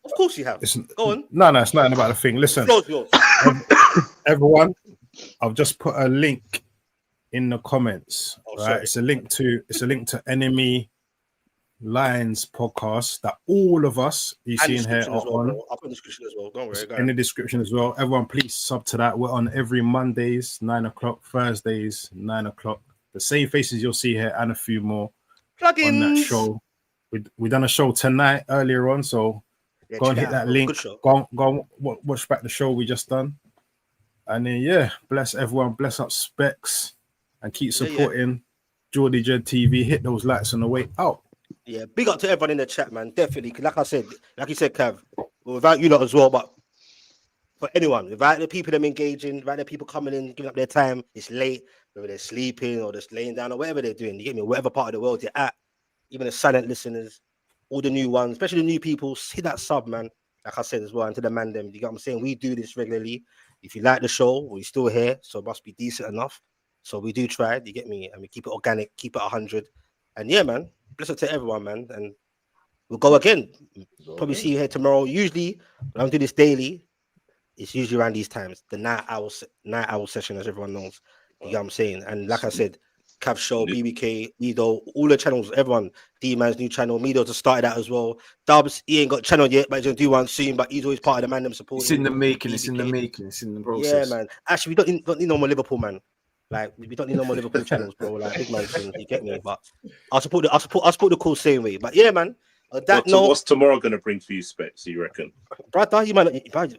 Of course you have. Go on. No, it's nothing about the thing. Listen, everyone, I've just put a link in the comments. Right, sorry. it's a link to Enemy Lines podcast that all of us you see in here are on. I'll put in the description as well. Don't worry, In the description as well. Everyone, please sub to that. We're on every Mondays 9:00, Thursdays 9:00. The same faces you'll see here and a few more on that show. We done a show tonight earlier on, so go and hit that link. Go on, watch back the show we just done. And then bless everyone, bless up Specs, and keep supporting Geordie Jed TV. Hit those likes on the way out. Yeah, big up to everyone in the chat, man. Definitely, like I said, like you said, Cav, without you lot as well, but for anyone, without the people them engaging, without the people coming in, giving up their time, it's late, whether they're sleeping or just laying down or whatever they're doing. You get me? Whatever part of the world you're at, even the silent listeners, all the new ones, especially the new people, hit that sub, man. Like I said as well, and to the man them, you get what I'm saying? We do this regularly. If you like the show, we're still here, so it must be decent enough. So we do try, you get me? And we keep it organic, keep it 100. And yeah, man, bless it to everyone, man. And we'll go again. Probably see you here tomorrow. Usually, when I'm doing this daily, it's usually around these times. The night owl session, as everyone knows. You know what I'm saying? And like I said, Cav Show, BBK, Mido, all the channels, everyone. D-Man's new channel. Mido just started that as well. Dubz, he ain't got a channel yet, but he's going to do one soon. But he's always part of the man them supporting. It's in the making. It's in the making. It's in the process. Yeah, man. Actually, we don't need no more Liverpool, man. Like, we don't need no more Liverpool channels, bro. Like, big man thing, you get me? But I'll support the call same way. But yeah, man. What's tomorrow going to bring for you, Specs, you reckon? Brother, you might not.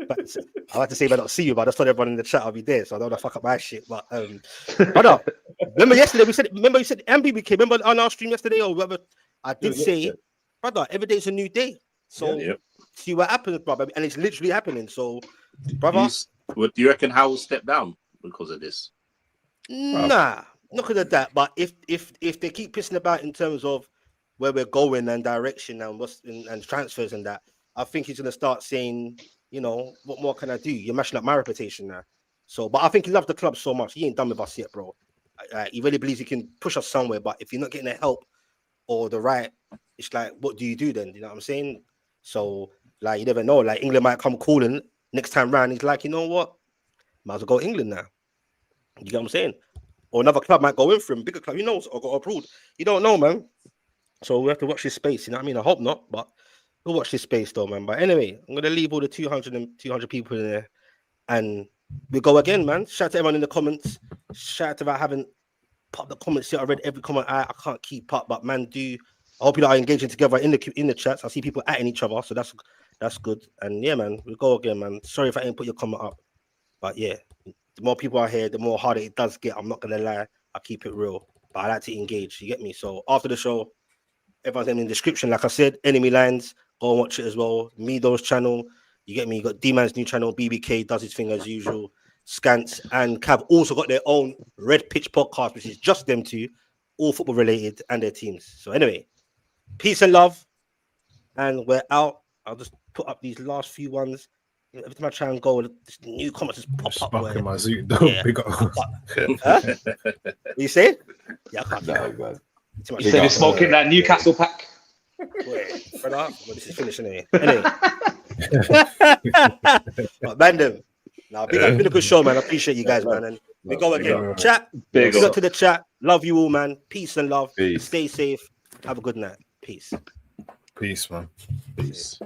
But I like to say, I not see you, but I just told everyone in the chat I'll be there, so I don't want to fuck up my shit. But brother, remember yesterday you said MBBK, remember on our stream yesterday or whatever? I did say, brother, every day is a new day. So see what happens, brother, and it's literally happening. So, brother, do you reckon Howe will step down because of this? Nah, not because of that. But if they keep pissing about in terms of where we're going and direction and transfers and that, I think he's gonna start saying, you know, what more can I do? You're mashing up my reputation now. So, but I think he loves the club so much. He ain't done with us yet, bro. He really believes he can push us somewhere. But if you're not getting the help or the right, it's like, what do you do then? You know what I'm saying? So, like, you never know. Like, England might come calling next time round. He's like, you know what? Might as well go to England now. You get what I'm saying? Or another club might go in for him, bigger club, who knows? Or go abroad. You don't know, man. So we have to watch this space. You know what I mean? I hope not, but we'll watch this space though, man. But anyway, I'm gonna leave all the 200 people in there, and we go again, man. Shout out to everyone in the comments. Shout out to that I haven't popped the comments yet. I read every comment. I can't keep up, but man, I hope you are engaging together in the chats. I see people atting each other, so that's good. And yeah, man, we go again, man. Sorry if I didn't put your comment up, but yeah, the more people are here, the more harder it does get. I'm not gonna lie. I keep it real, but I like to engage. You get me? So after the show, everyone's in the description. Like I said, Enemy Lines. Go and watch it as well. Mido's channel. You get me? You got D-Man's new channel. BBK does his thing as usual. Skants and Cav also got their own Red Pitch podcast, which is just them two, all football related and their teams. So anyway, peace and love. And we're out. I'll just put up these last few ones. Every time I try and go, this new comments just pop up. In my zoo, big up. Huh? You say? Yeah, I can't. No, You said you're smoking that Newcastle pack. Wait, well, this is finished anyway. But man, now been a good show, man. I appreciate you guys, man. And we go again. Chat, big up to the chat. Love you all, man. Peace and love. Stay safe. Have a good night. Peace. Peace, man. Peace.